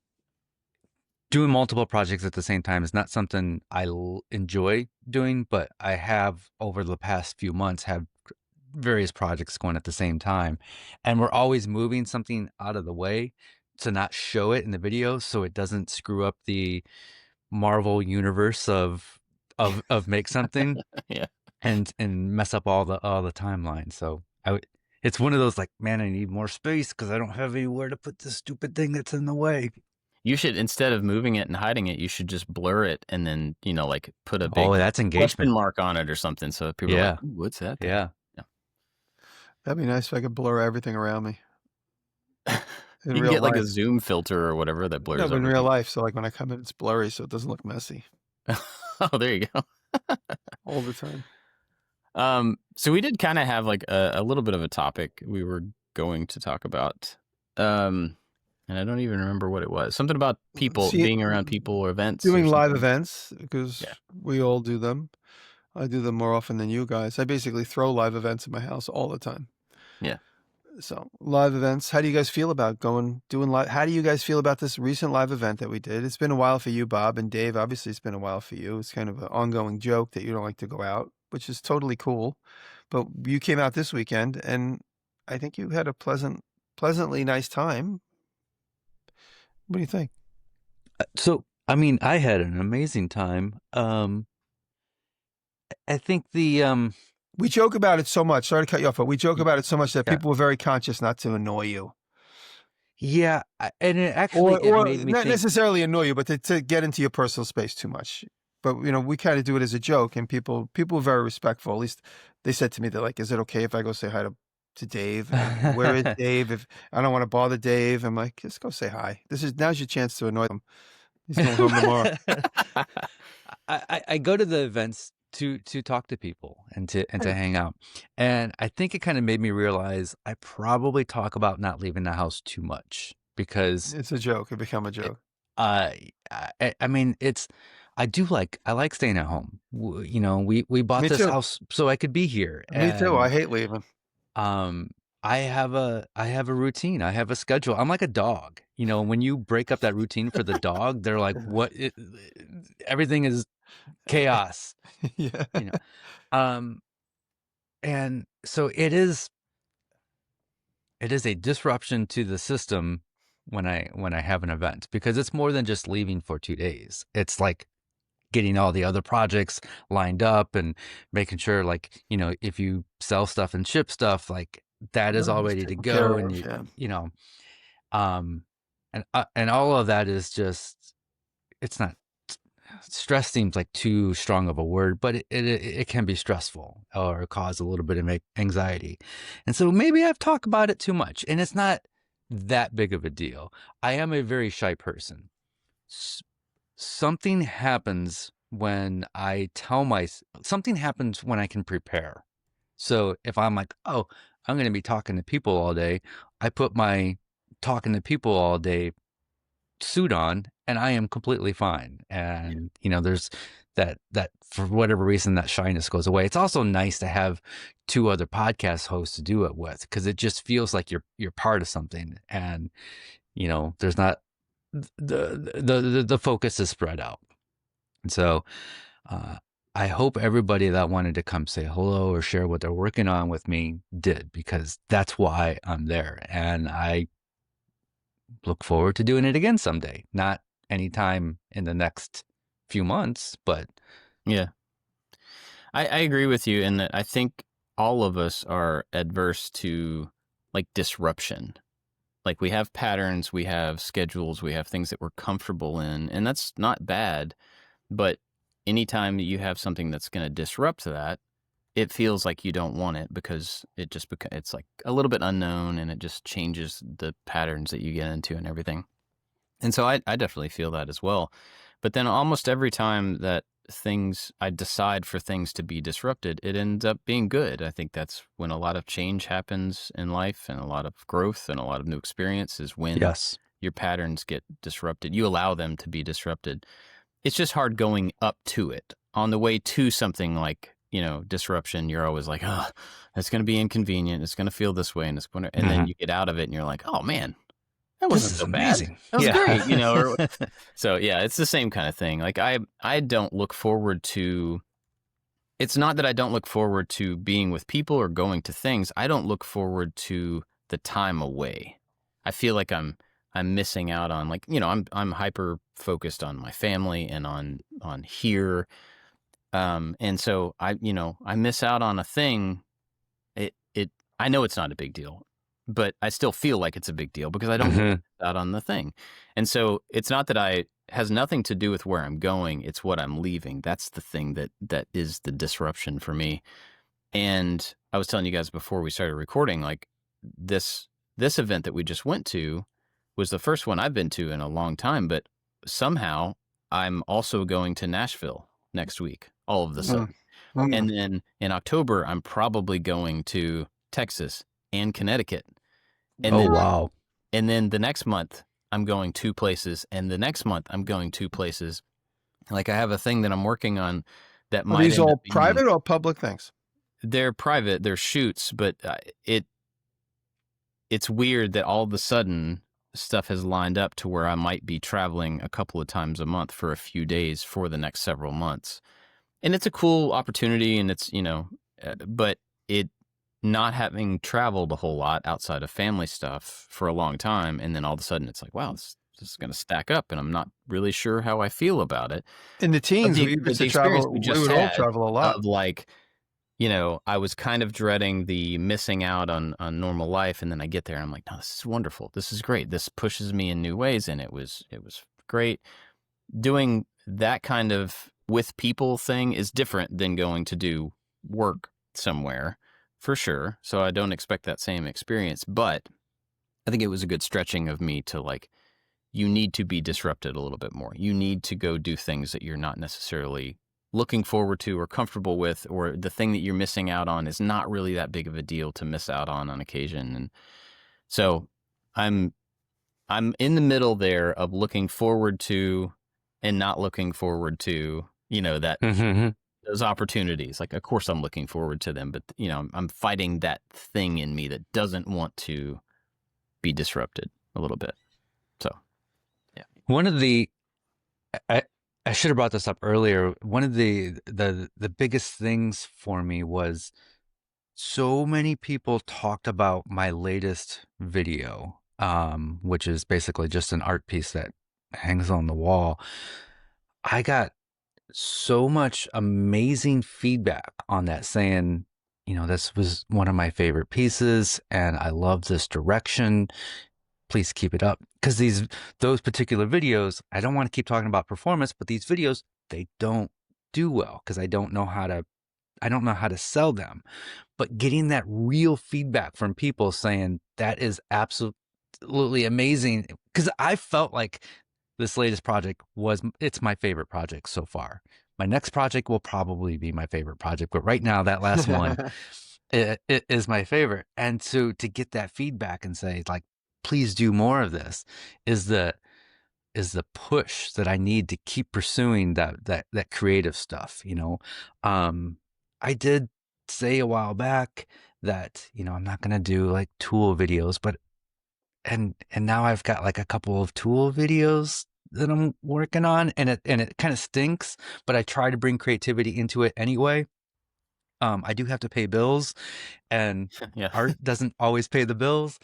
doing multiple projects at the same time is not something I enjoy doing, but I have over the past few months have various projects going at the same time, and we're always moving something out of the way to not show it in the video so it doesn't screw up the Marvel universe of make something Yeah. and mess up all the timeline. So it's one of those like, man, I need more space because I don't have anywhere to put this stupid thing that's in the way. You should, instead of moving it and hiding it, you should just blur it and then, like put a big that's question engagement. mark on it or something. So people are like, "Ooh, what's that thing?" Yeah. That'd be nice if I could blur everything around me. You can get like a zoom filter or whatever that blurs No, but in everything. real life, so like when I come in, it's blurry, so it doesn't look messy Oh, there you go. all the time. So we did kind of have like a little bit of a topic we were going to talk about. And I don't even remember what it was. Something about people, being around people or events. Doing or live events, because Yeah. we all do them. I do them more often than you guys. I basically throw live events in my house all the time. Yeah. So live events. How do you guys feel about doing live? How do you guys feel about this recent live event that we did? It's been a while for you, Bob, and Dave. Obviously, it's been a while for you. It's kind of an ongoing joke that you don't like to go out, which is totally cool. But you came out this weekend, and I think you had a pleasantly nice time. What do you think? So, I mean, I had an amazing time. I think we joke about it so much. Sorry to cut you off, but we joke about it so much that people were very conscious not to annoy you. Yeah, and it actually or made me not think... necessarily annoy you, but to get into your personal space too much. But we kind of do it as a joke, and people were very respectful. At least they said to me, they're like, "Is it okay if I go say hi to Dave? Where is Dave? If I don't want to bother Dave," I'm like, "Just go say hi. Now's your chance to annoy them. He's going home tomorrow." I go to the events to talk to people and to hang out, and I think it kind of made me realize I probably talk about not leaving the house too much because it's a joke. It become a joke. I mean, I like staying at home. We bought this house so I could be here. Me too. I hate leaving. I have a routine. I have a schedule. I'm like a dog. When you break up that routine for the dog, they're like, "What?" Everything is chaos. Yeah. And so it is a disruption to the system when I have an event, because it's more than just leaving for 2 days. It's like getting all the other projects lined up and making sure, like, if you sell stuff and ship stuff, like that is all ready to go. And and all of that is just, it's not, stress seems like too strong of a word, but it can be stressful or cause a little bit of anxiety. And so maybe I've talked about it too much, and it's not that big of a deal. I am a very shy person. Something happens when something happens when I can prepare. So if I'm like, oh, I'm going to be talking to people all day, I put my talking to people all day suit on and I am completely fine. And, there's that for whatever reason, that shyness goes away. It's also nice to have 2 other podcast hosts to do it with, because it just feels like you're part of something. And, there's not, the focus is spread out. And so I hope everybody that wanted to come say hello or share what they're working on with me did, because that's why I'm there. And I look forward to doing it again someday. Not anytime in the next few months, but... Yeah. I agree with you in that I think all of us are adverse to like disruption. Like we have patterns, we have schedules, we have things that we're comfortable in, and that's not bad. But anytime you have something that's going to disrupt that, it feels like you don't want it, because it's like a little bit unknown, and it just changes the patterns that you get into and everything. And so I definitely feel that as well. But then almost every time that I decide for things to be disrupted, it ends up being good. I think that's when a lot of change happens in life, and a lot of growth and a lot of new experiences, when Yes. your patterns get disrupted. You allow them to be disrupted. It's just hard going up to it. On the way to something like, disruption, you're always like, oh, it's going to be inconvenient. It's going to feel this way. And then you get out of it and you're like, oh man, that This wasn't is so bad. amazing. That was Yeah. great, So yeah, it's the same kind of thing. Like I don't look forward to, it's not that I don't look forward to being with people or going to things. I don't look forward to the time away. I feel like I'm missing out on, like, I'm hyper focused on my family and on here. And so I miss out on a thing. I know it's not a big deal, but I still feel like it's a big deal because I don't miss out on the thing. And so it's not that has nothing to do with where I'm going. It's what I'm leaving. That's the thing that is the disruption for me. And I was telling you guys before we started recording, like this event that we just went to was the first one I've been to in a long time, but somehow I'm also going to Nashville next week, all of the sudden. And then in October, I'm probably going to Texas and Connecticut. And wow. And then the next month, I'm going 2 places. And the next month, I'm going 2 places. Like, I have a thing that I'm working on that might. Are these all private or public things? They're private. They're shoots, but it's weird that all of a sudden stuff has lined up to where I might be traveling a couple of times a month for a few days for the next several months. And it's a cool opportunity, and it's, but it, not having traveled a whole lot outside of family stuff for a long time, and then all of a sudden it's like, wow, this is going to stack up, and I'm not really sure how I feel about it. In the teens, we used to travel. We would all travel a lot. Of like, I was kind of dreading the missing out on normal life, and then I get there and I'm like, no, this is wonderful. This is great. This pushes me in new ways, and it was great. Doing that kind of with people thing is different than going to do work somewhere, for sure. So I don't expect that same experience, but I think it was a good stretching of me to, like, you need to be disrupted a little bit more. You need to go do things that you're not necessarily looking forward to or comfortable with, or the thing that you're missing out on is not really that big of a deal to miss out on occasion. And so I'm in the middle there of looking forward to and not looking forward to, that those opportunities. Like, of course I'm looking forward to them, but I'm fighting that thing in me that doesn't want to be disrupted a little bit. So, yeah. One of the, I should have brought this up earlier. One of the biggest things for me was so many people talked about my latest video, which is basically just an art piece that hangs on the wall. I got so much amazing feedback on that, saying, this was one of my favorite pieces and I love this direction. Please keep it up. Because those particular videos, I don't want to keep talking about performance, but these videos, they don't do well because I don't know how to sell them. But getting that real feedback from people saying that is absolutely amazing, because I felt like this latest project it's my favorite project so far. My next project will probably be my favorite project, but right now that last one it is my favorite. And so to get that feedback and say, like, please do more of this is the push that I need to keep pursuing that creative stuff. I did say a while back that, I'm not going to do like tool videos, but and now I've got like a couple of tool videos that I'm working on, and it kind of stinks, but I try to bring creativity into it anyway. I do have to pay bills, and Yeah. art doesn't always pay the bills.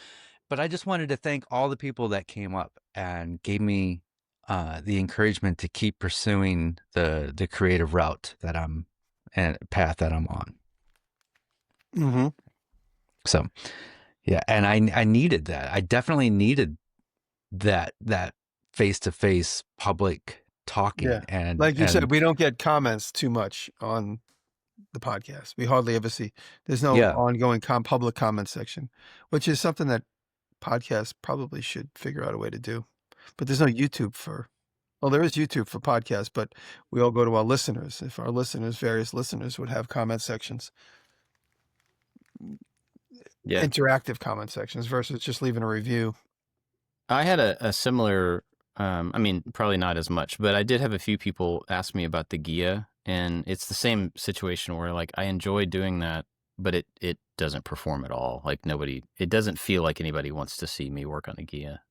But I just wanted to thank all the people that came up and gave me the encouragement to keep pursuing the creative route that and path that I'm on. Mm-hmm. So, yeah, and I needed that. I definitely needed that face-to-face public talking. Yeah. And like you said, we don't get comments too much on the podcast. We hardly ever see. There's no ongoing public comment section, which is something that podcasts probably should figure out a way to do. But there's no YouTube for Well, there is YouTube for podcasts, but we all go to our listeners. If our listeners, various listeners, would have comment sections, interactive comment sections versus just leaving a review. I had a similar, I mean, probably not as much, but I did have a few people ask me about the Gia, and it's the same situation where like I enjoy doing that, but it doesn't perform at all. Like it doesn't feel like anybody wants to see me work on a Gia,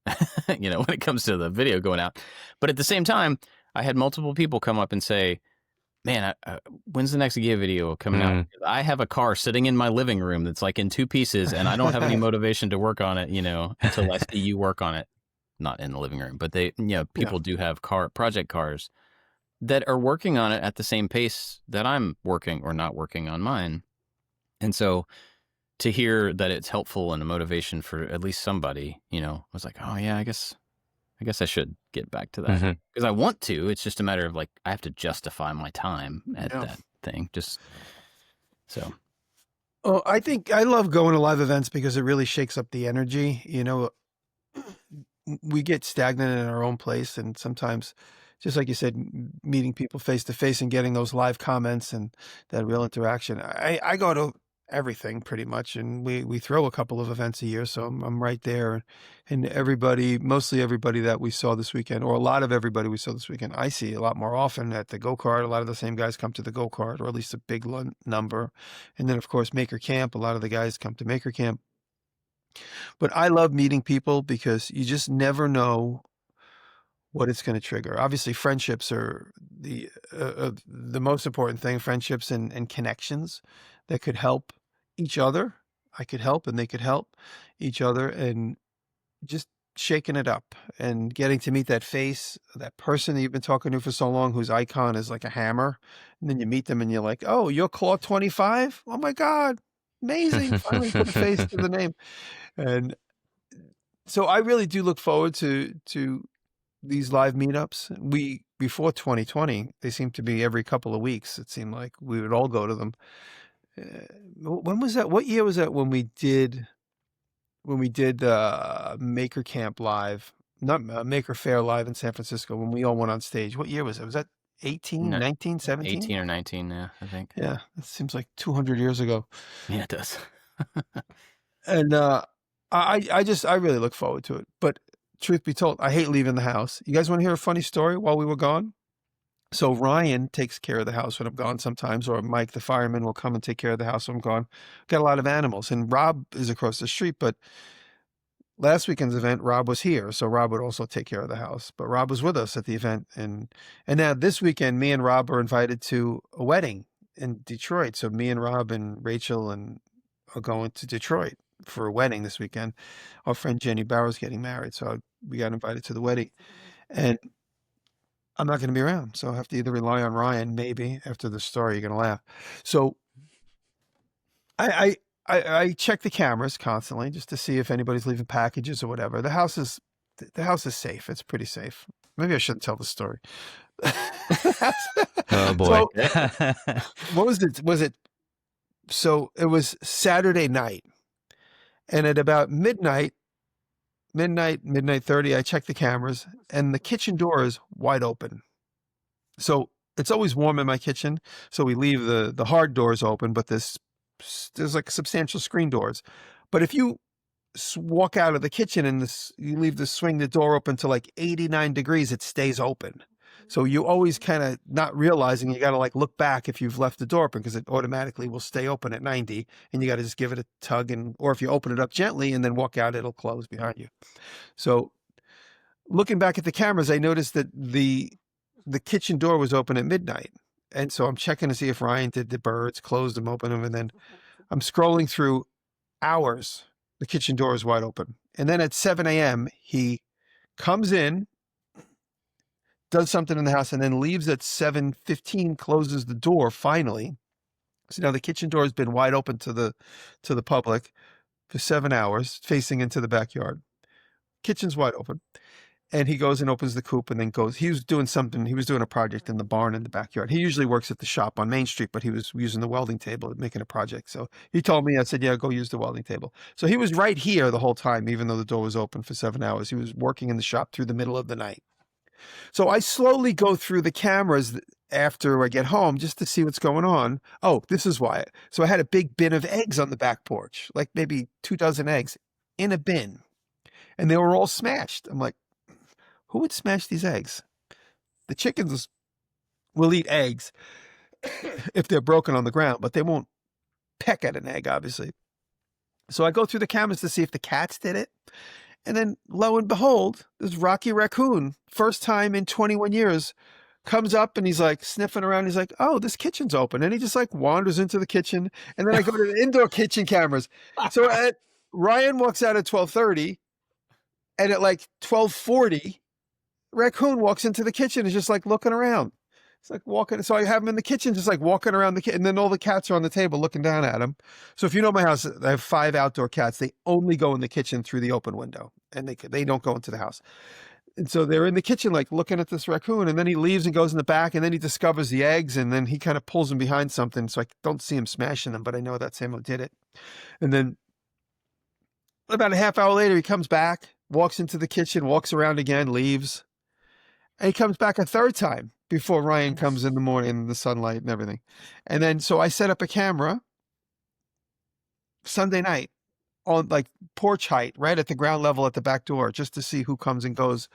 when it comes to the video going out. But at the same time, I had multiple people come up and say, man, when's the next Gia video coming out? I have a car sitting in my living room that's like in 2 pieces, and I don't have any motivation to work on it, until I see you work on it. Not in the living room, but people do have project cars that are working on it at the same pace that I'm working or not working on mine. And so to hear that it's helpful and a motivation for at least somebody, I was like, oh yeah, I guess I should get back to that because I want to. It's just a matter of like, I have to justify my time at that thing. Just so. Oh, I think I love going to live events because it really shakes up the energy. We get stagnant in our own place, and sometimes, just like you said, meeting people face to face and getting those live comments and that real interaction. I go to everything pretty much, and we throw a couple of events a year, so I'm right there. And mostly everybody that we saw this weekend, or a lot of everybody we saw this weekend, I see a lot more often at the go-kart. A lot of the same guys come to the go-kart, or at least a big number. And then, of course, Maker Camp. A lot of the guys come to Maker Camp. But I love meeting people because you just never know what it's going to trigger. Obviously, friendships are the most important thing. Friendships and connections that could help each other. I could help, and they could help each other, and just shaking it up and getting to meet that face, that person that you've been talking to for so long, whose icon is like a hammer, and then you meet them, and you're like, "Oh, you're Claw 25? Oh my God, amazing! Finally put a face to the name." And so I really do look forward to these live meetups. Before 2020, they seemed to be every couple of weeks. It seemed like we would all go to them. When was that? What year was that when we did Maker Camp live, not Maker Fair live in San Francisco, when we all went on stage? What year was it? Was that 18, 19, 17? 18 or 19, yeah, I think. Yeah, it seems like 200 years ago. Yeah, it does. And I really look forward to it. But truth be told, I hate leaving the house. You guys want to hear a funny story while we were gone? So Ryan takes care of the house when I'm gone sometimes, or Mike, the fireman, will come and take care of the house when I'm gone. Got a lot of animals, and Rob is across the street, but last weekend's event, Rob was here, so Rob would also take care of the house. But Rob was with us at the event, and now this weekend, me and Rob are invited to a wedding in Detroit. So me and Rob and Rachel are going to Detroit for a wedding this weekend. Our friend Jenny Barrow's getting married, so we got invited to the wedding, and I'm not going to be around, so I have to either rely on Ryan. Maybe after the story, you're going to laugh. So I check the cameras constantly just to see if anybody's leaving packages or whatever. The house is safe. It's pretty safe. Maybe I shouldn't tell the story. Oh boy. So, what was it? So it was Saturday night, and at about midnight 30, I check the cameras, and the kitchen door is wide open. So it's always warm in my kitchen, so we leave the hard doors open, but there's like substantial screen doors. But if you walk out of the kitchen and you swing the door open to like 89 degrees, it stays open. So you always kind of not realizing you got to like look back if you've left the door open, because it automatically will stay open at 90, and you got to just give it a tug, or if you open it up gently and then walk out, it'll close behind you. So looking back at the cameras, I noticed that the kitchen door was open at midnight. And so I'm checking to see if Ryan did the birds, closed them, opened them, and then I'm scrolling through hours. The kitchen door is wide open. And then at 7 a.m., he comes in, does something in the house, and then leaves at 7:15, closes the door finally. So now the kitchen door has been wide open to the public for 7 hours, facing into the backyard. Kitchen's wide open. And he goes and opens the coop and then goes. He was doing a project in the barn in the backyard. He usually works at the shop on Main Street, but he was using the welding table, making a project. So he told me, I said, yeah, go use the welding table. So he was right here the whole time, even though the door was open for 7 hours. He was working in the shop through the middle of the night. So I slowly go through the cameras after I get home just to see what's going on. Oh, this is why. So I had a big bin of eggs on the back porch, like maybe 24 eggs in a bin, and they were all smashed. I'm like, who would smash these eggs? The chickens will eat eggs if they're broken on the ground, but they won't peck at an egg, obviously. So I go through the cameras to see if the cats did it. And then lo and behold, this Rocky Raccoon, first time in 21 years, comes up and he's like sniffing around. He's like, oh, this kitchen's open. And he just like wanders into the kitchen. And then I go to the indoor kitchen cameras. So Ryan walks out at 12:30, and at like 12:40, Raccoon walks into the kitchen and is just like looking around. It's like walking. So I have him in the kitchen, just like walking around the kitchen. And then all the cats are on the table looking down at him. So if you know my house, I have 5 outdoor cats. They only go in the kitchen through the open window, and they don't go into the house. And so they're in the kitchen, like looking at this raccoon. And then he leaves and goes in the back, and then he discovers the eggs, and then he kind of pulls them behind something. So I don't see him smashing them, but I know that's him who did it. And then about a half hour later, he comes back, walks into the kitchen, walks around again, leaves. And he comes back a third time before Ryan comes in the morning in the sunlight and everything. And then, so I set up a camera Sunday night on like porch height, right at the ground level at the back door, just to see who comes and goes.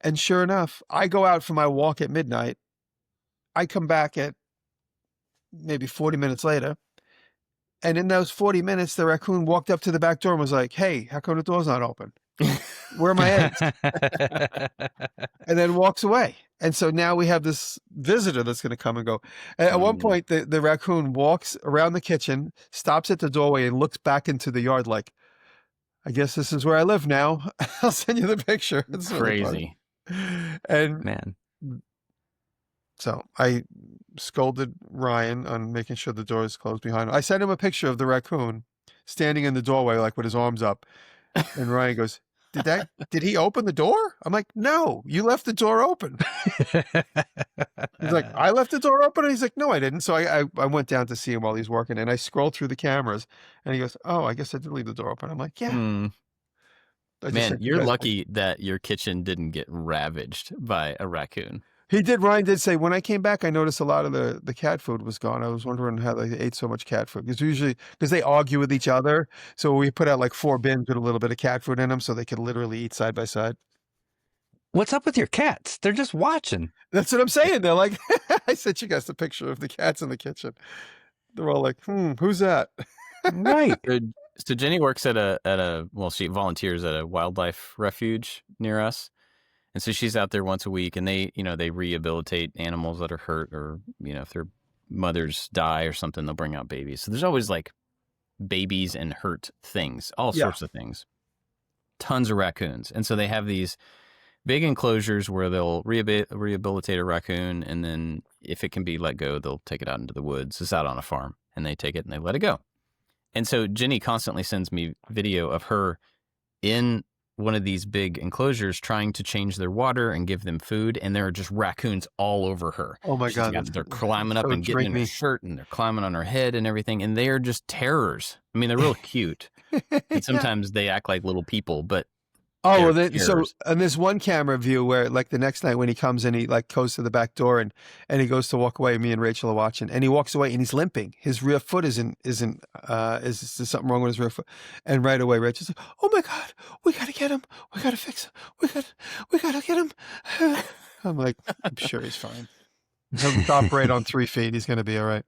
And sure enough, I go out for my walk at midnight. I come back at maybe 40 minutes later. And in those 40 minutes, the raccoon walked up to the back door and was like, hey, how come the door's not open? Where are my eggs? And then walks away. And so now we have this visitor that's going to come and go. And at one point, the raccoon walks around the kitchen, stops at the doorway, and looks back into the yard like, I guess this is where I live now. I'll send you the picture. It's crazy. Really and Man. So I scolded Ryan on making sure the door is closed behind him. I sent him a picture of the raccoon standing in the doorway, like with his arms up. And Ryan goes, did he open the door? I'm like, no, you left the door open. He's like, I left the door open? And he's like, no, I didn't. So I went down to see him while he's working, and I scrolled through the cameras, and he goes, oh, I guess I did leave the door open. I'm like, yeah. Man, you're lucky that your kitchen didn't get ravaged by a raccoon. Ryan did say, when I came back, I noticed a lot of the cat food was gone. I was wondering how they ate so much cat food. Because they argue with each other. So we put out like 4 bins with a little bit of cat food in them so they could literally eat side by side. What's up with your cats? They're just watching. That's what I'm saying. They're like, I sent you guys the picture of the cats in the kitchen. They're all like, who's that? Right. So Jenny works she volunteers at a wildlife refuge near us. And so she's out there once a week, and they rehabilitate animals that are hurt, or, if their mothers die or something, they'll bring out babies. So there's always like babies and hurt things, all sorts of things. Tons of raccoons. And so they have these big enclosures where they'll rehabilitate a raccoon, and then if it can be let go, they'll take it out into the woods. It's out on a farm, and they take it and they let it go. And so Jenny constantly sends me video of her in one of these big enclosures trying to change their water and give them food, and there are just raccoons all over her. Oh my God. They're climbing up and getting in her shirt, and they're climbing on her head and everything, and they are just terrors. I mean, they're real cute. And sometimes they act like little people, but so on this one camera view where like the next night when he comes in, he like goes to the back door and he goes to walk away. Me and Rachel are watching, and he walks away and he's limping. His rear foot is something wrong with his rear foot? And right away Rachel's like, oh my God, we got to get him. We got to fix him. We got to get him. I'm like, I'm sure he's fine. He'll operate on 3 feet. He's going to be all right.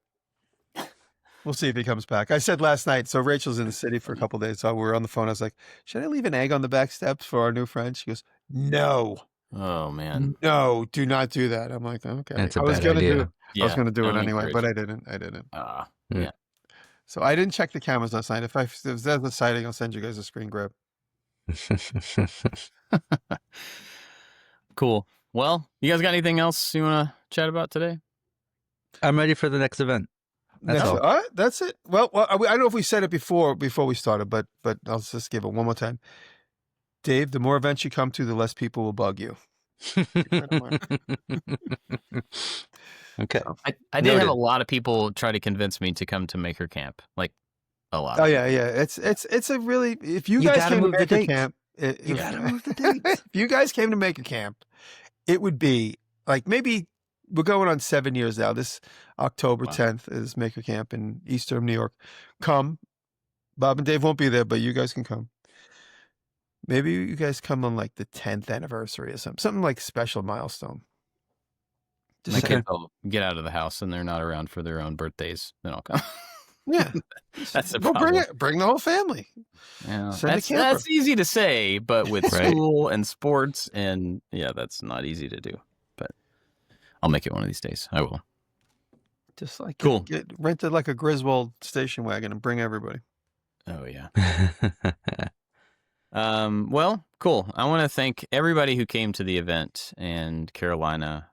We'll see if he comes back. I said last night, so Rachel's in the city for a couple of days. So we were on the phone. I was like, should I leave an egg on the back steps for our new friend? She goes, no. Oh, man. No, do not do that. I'm like, okay. That's a bad idea. I was going to do it anyway, but I didn't. Yeah. So I didn't check the cameras last night. If there's a sighting, I'll send you guys a screen grab. Cool. Well, you guys got anything else you want to chat about today? I'm ready for the next event. That's all. All right, that's it. Well, I don't know if we said it before we started, but I'll just give it one more time. Dave, the more events you come to, the less people will bug you. Okay. I did have a lot of people try to convince me to come to Maker Camp, like a lot. Oh yeah. It's a really, if you guys came to Maker Camp, you gotta move the dates. if you guys came to Maker Camp it would be like maybe we're going on 7 years now. This October 10th is Maker Camp in Eastern New York. Come. Bob and Dave won't be there, but you guys can come. Maybe you guys come on like the 10th anniversary or something like special milestone. My kids will get out of the house and they're not around for their own birthdays. Then I'll come. Yeah, that's the problem. Bring the whole family. Yeah, that's easy to say, but with school and sports and that's not easy to do. But I'll make it one of these days. I will. Just like cool. Get rented like a Griswold station wagon and bring everybody. Oh yeah. Well, cool. I want to thank everybody who came to the event and Carolina,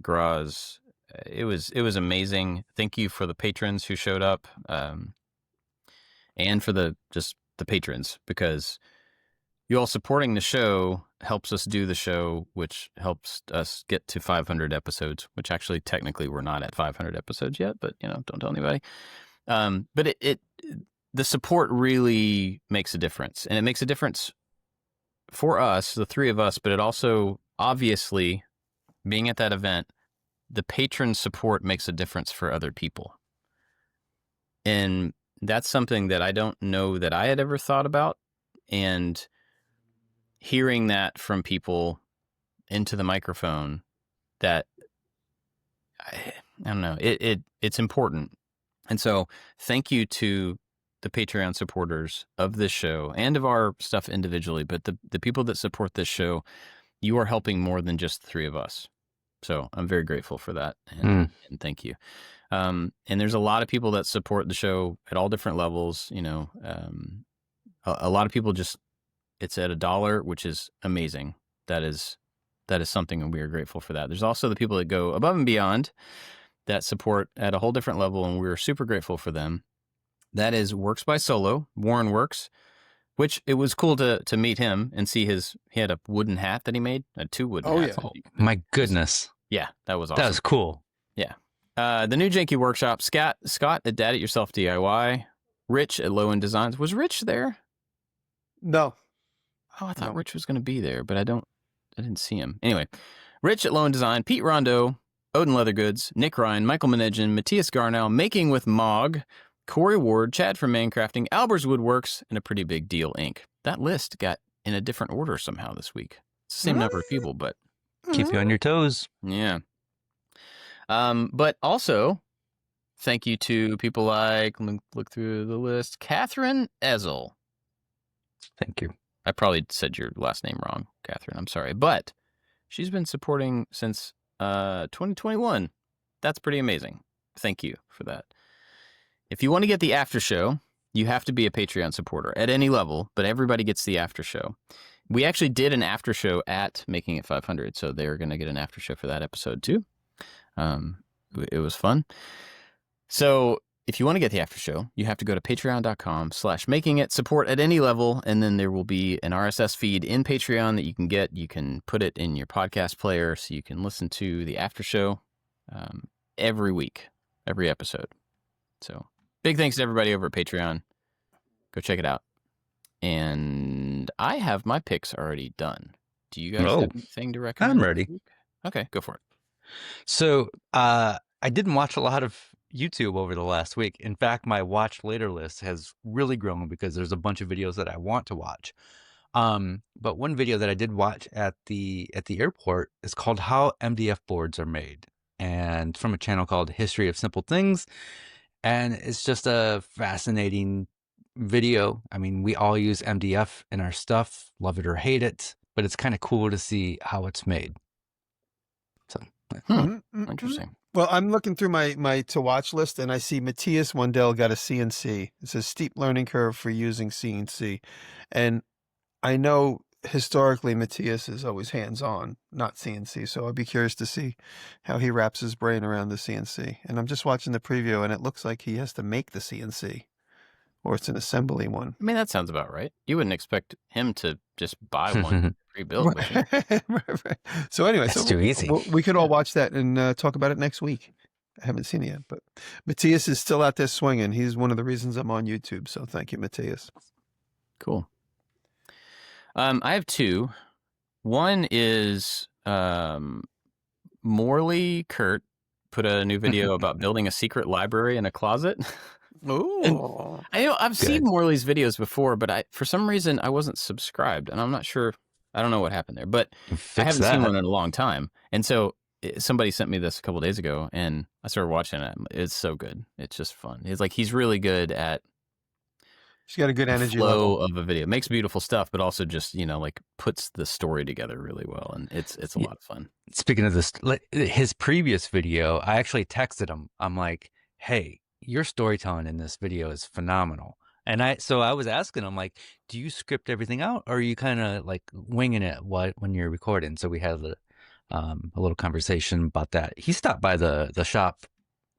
Graz. It was amazing. Thank you for the patrons who showed up, and for the patrons, because you all supporting the show helps us do the show, which helps us get to 500 episodes, which actually technically we're not at 500 episodes yet, but don't tell anybody. But the support really makes a difference, and it makes a difference for us, the three of us, but it also, obviously, being at that event, the patron support makes a difference for other people. And that's something that I don't know that I had ever thought about. And hearing that from people into the microphone, that I don't know, it's important. And so thank you to the Patreon supporters of this show and of our stuff individually, but the people that support this show, you are helping more than just the three of us. So I'm very grateful for that, and thank you. And there's a lot of people that support the show at all different levels. A lot of people it's at $1, which is amazing. That is something, and we are grateful for that. There's also the people that go above and beyond that support at a whole different level, and we're super grateful for them. That is Works by Solo, Warren Works, which it was cool to meet him and see he had a wooden hat that he made, 2 wooden hats. Oh, my goodness. Yeah, that was awesome. That was cool. Yeah. The new Janky Workshop, Scott at Dad It Yourself DIY, Rich at Low End Designs. Was Rich there? No. Oh, I thought Rich was going to be there, but I didn't see him. Anyway, Rich at Low End Design, Pete Rondo, Odin Leather Goods, Nick Ryan, Michael Menegin, Matthias Garnow, Making with Mog, Corey Ward, Chad from Mancrafting, Albers Woodworks, and A Pretty Big Deal Inc. That list got in a different order somehow this week. It's the same number of people, but keep you on your toes. Yeah. But also, thank you to people like, let me look through the list, Catherine Ezel. Thank you. I probably said your last name wrong, Catherine. I'm sorry. But she's been supporting since 2021. That's pretty amazing. Thank you for that. If you want to get the after show, you have to be a Patreon supporter at any level, but everybody gets the after show. We actually did an after show at Making It 500, so they're going to get an after show for that episode too. It was fun. So if you want to get the after show, you have to go to patreon.com/makingit, support at any level, and then there will be an RSS feed in Patreon that you can get. You can put it in your podcast player so you can listen to the after show every week, every episode. So big thanks to everybody over at Patreon. Go check it out. And I have my picks already done. Do you guys have anything to recommend? I'm ready. Okay, go for it. So I didn't watch a lot of YouTube over the last week. In fact, my watch later list has really grown because there's a bunch of videos that I want to watch. But one video that I did watch at the airport is called How MDF Boards Are Made, and from a channel called History of Simple Things. And it's just a fascinating video. I mean, we all use MDF in our stuff, love it or hate it, but it's kind of cool to see how it's made. So, interesting. Well, I'm looking through my to watch list, and I see Matthias Wendell got a CNC. It's a steep learning curve for using CNC. And I know historically Matthias is always hands-on, not CNC. So I'd be curious to see how he wraps his brain around the CNC. And I'm just watching the preview, and it looks like he has to make the CNC, or it's an assembly one. I mean, that sounds about right. You wouldn't expect him to just buy one pre-built. Right. So anyway, that's too easy. We could all watch that and talk about it next week. I haven't seen it yet, but Matthias is still out there swinging. He's one of the reasons I'm on YouTube. So thank you, Matthias. Cool. I have two. One is Morley Kurt put a new video about building a secret library in a closet. Ooh. I've seen Morley's videos before, but for some reason I wasn't subscribed, and I'm not sure. I don't know what happened there, but I haven't seen one in a long time. And so somebody sent me this a couple of days ago, and I started watching it. It's so good. It's just fun. He's really good at. She's got a good energy flow level of a video. Makes beautiful stuff, but also just like puts the story together really well, and it's a lot of fun. Speaking of this, his previous video, I actually texted him. I'm like, "Hey, your storytelling in this video is phenomenal." And I was asking him, like, "Do you script everything out, or are you kind of like winging it when you're recording?" So we had a little conversation about that. He stopped by the shop,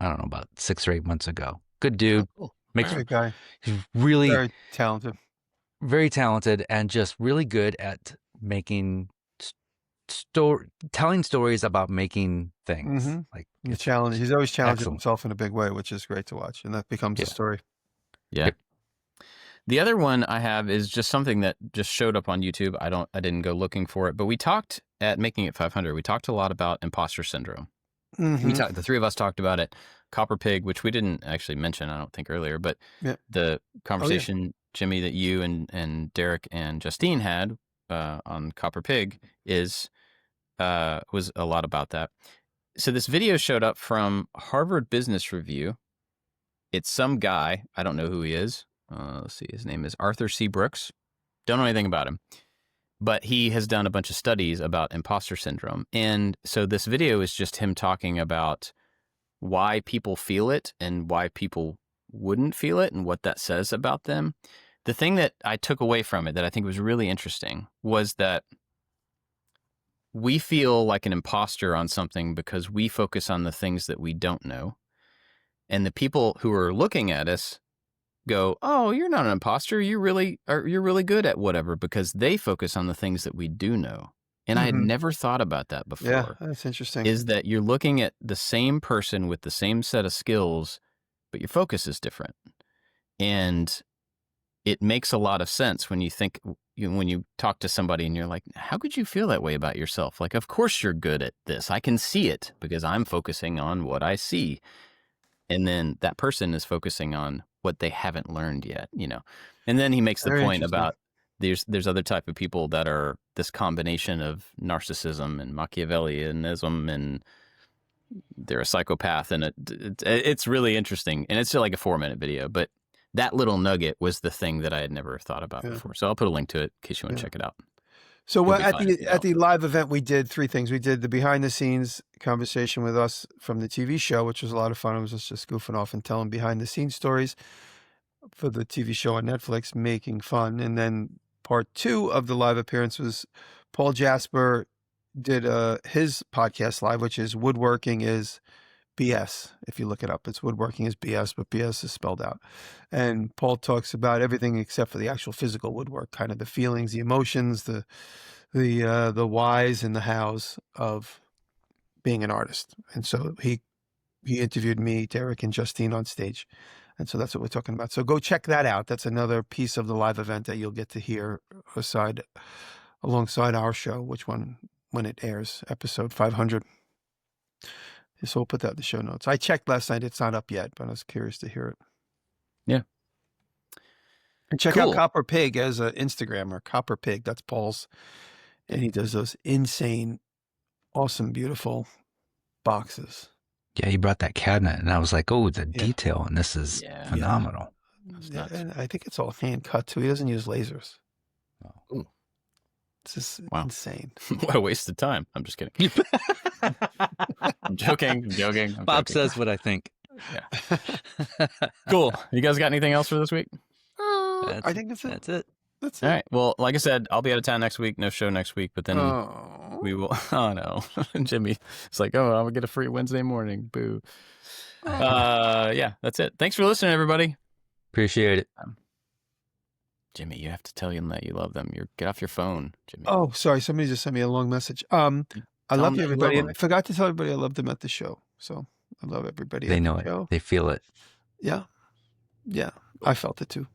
I don't know, about 6 or 8 months ago. Good dude. Oh, cool. Great guy. He's really very talented, and just really good at making telling stories about making things. Like he's always challenging himself in a big way, which is great to watch, and that becomes a story. Yeah. The other one I have is just something that just showed up on YouTube. I didn't go looking for it, but we talked at Making It 500. We talked a lot about imposter syndrome. The three of us talked about it. Copper Pig, which we didn't actually mention, I don't think, earlier, but the conversation, Jimmy, that you and Derek and Justine had on Copper Pig was a lot about that. So this video showed up from Harvard Business Review. It's some guy. I don't know who he is. Let's see. His name is Arthur C. Brooks. Don't know anything about him. But he has done a bunch of studies about imposter syndrome. And so this video is just him talking about why people feel it and why people wouldn't feel it and what that says about them. The thing that I took away from it that I think was really interesting was that we feel like an imposter on something because we focus on the things that we don't know. And the people who are looking at us go, "Oh, you're not an imposter. You're really good at whatever," because they focus on the things that we do know. And I had never thought about that before. Yeah, that's interesting. Is that you're looking at the same person with the same set of skills, but your focus is different. And it makes a lot of sense when you think, when you talk to somebody and you're like, how could you feel that way about yourself? Like, of course you're good at this. I can see it because I'm focusing on what I see. And then that person is focusing on what they haven't learned yet, And then he makes the point about there's other type of people that are this combination of narcissism and Machiavellianism, and they're a psychopath, and it's really interesting. And it's like a 4-minute video, but that little nugget was the thing that I had never thought about before. So I'll put a link to it in case you want to check it out. So at the live event, we did 3 things. We did the behind the scenes conversation with us from the TV show, which was a lot of fun. It was just goofing off and telling behind the scenes stories for the TV show on Netflix, Making Fun. And then part 2 of the live appearance was Paul Jasper did his podcast live, which is Woodworking is BS. If you look it up, it's Woodworking is BS, but BS is spelled out. And Paul talks about everything except for the actual physical woodwork, kind of the feelings, the emotions, the whys and the hows of being an artist. And so he interviewed me, Derek, and Justine on stage. And so that's what we're talking about. So go check that out. That's another piece of the live event that you'll get to hear alongside our show, when it airs, episode 500. So we'll put that in the show notes. I checked last night. It's not up yet, but I was curious to hear it. Yeah. And check out Copper Pig as an Instagrammer. Copper Pig, that's Paul's. And he does those insane, awesome, beautiful boxes. Yeah, he brought that cabinet, and I was like, oh, the detail on this is phenomenal. Yeah, and I think it's all hand cut, too. He doesn't use lasers. Oh. It's just insane. What a waste of time. I'm just kidding. I'm joking. Bob says what I think. Yeah. Cool. You guys got anything else for this week? I think that's it. That's it. All right. Well, like I said, I'll be out of town next week. No show next week, but then we will. Oh, no. Jimmy, it's like, I'm going to get a free Wednesday morning. Boo. Yeah, that's it. Thanks for listening, everybody. Appreciate it. Jimmy, you have to tell them that you love them. Get off your phone, Jimmy. Oh, sorry. Somebody just sent me a long message. I love you, everybody. And I forgot to tell everybody I loved them at the show. So I love everybody. They know it. They feel it. Yeah. Yeah. I felt it too.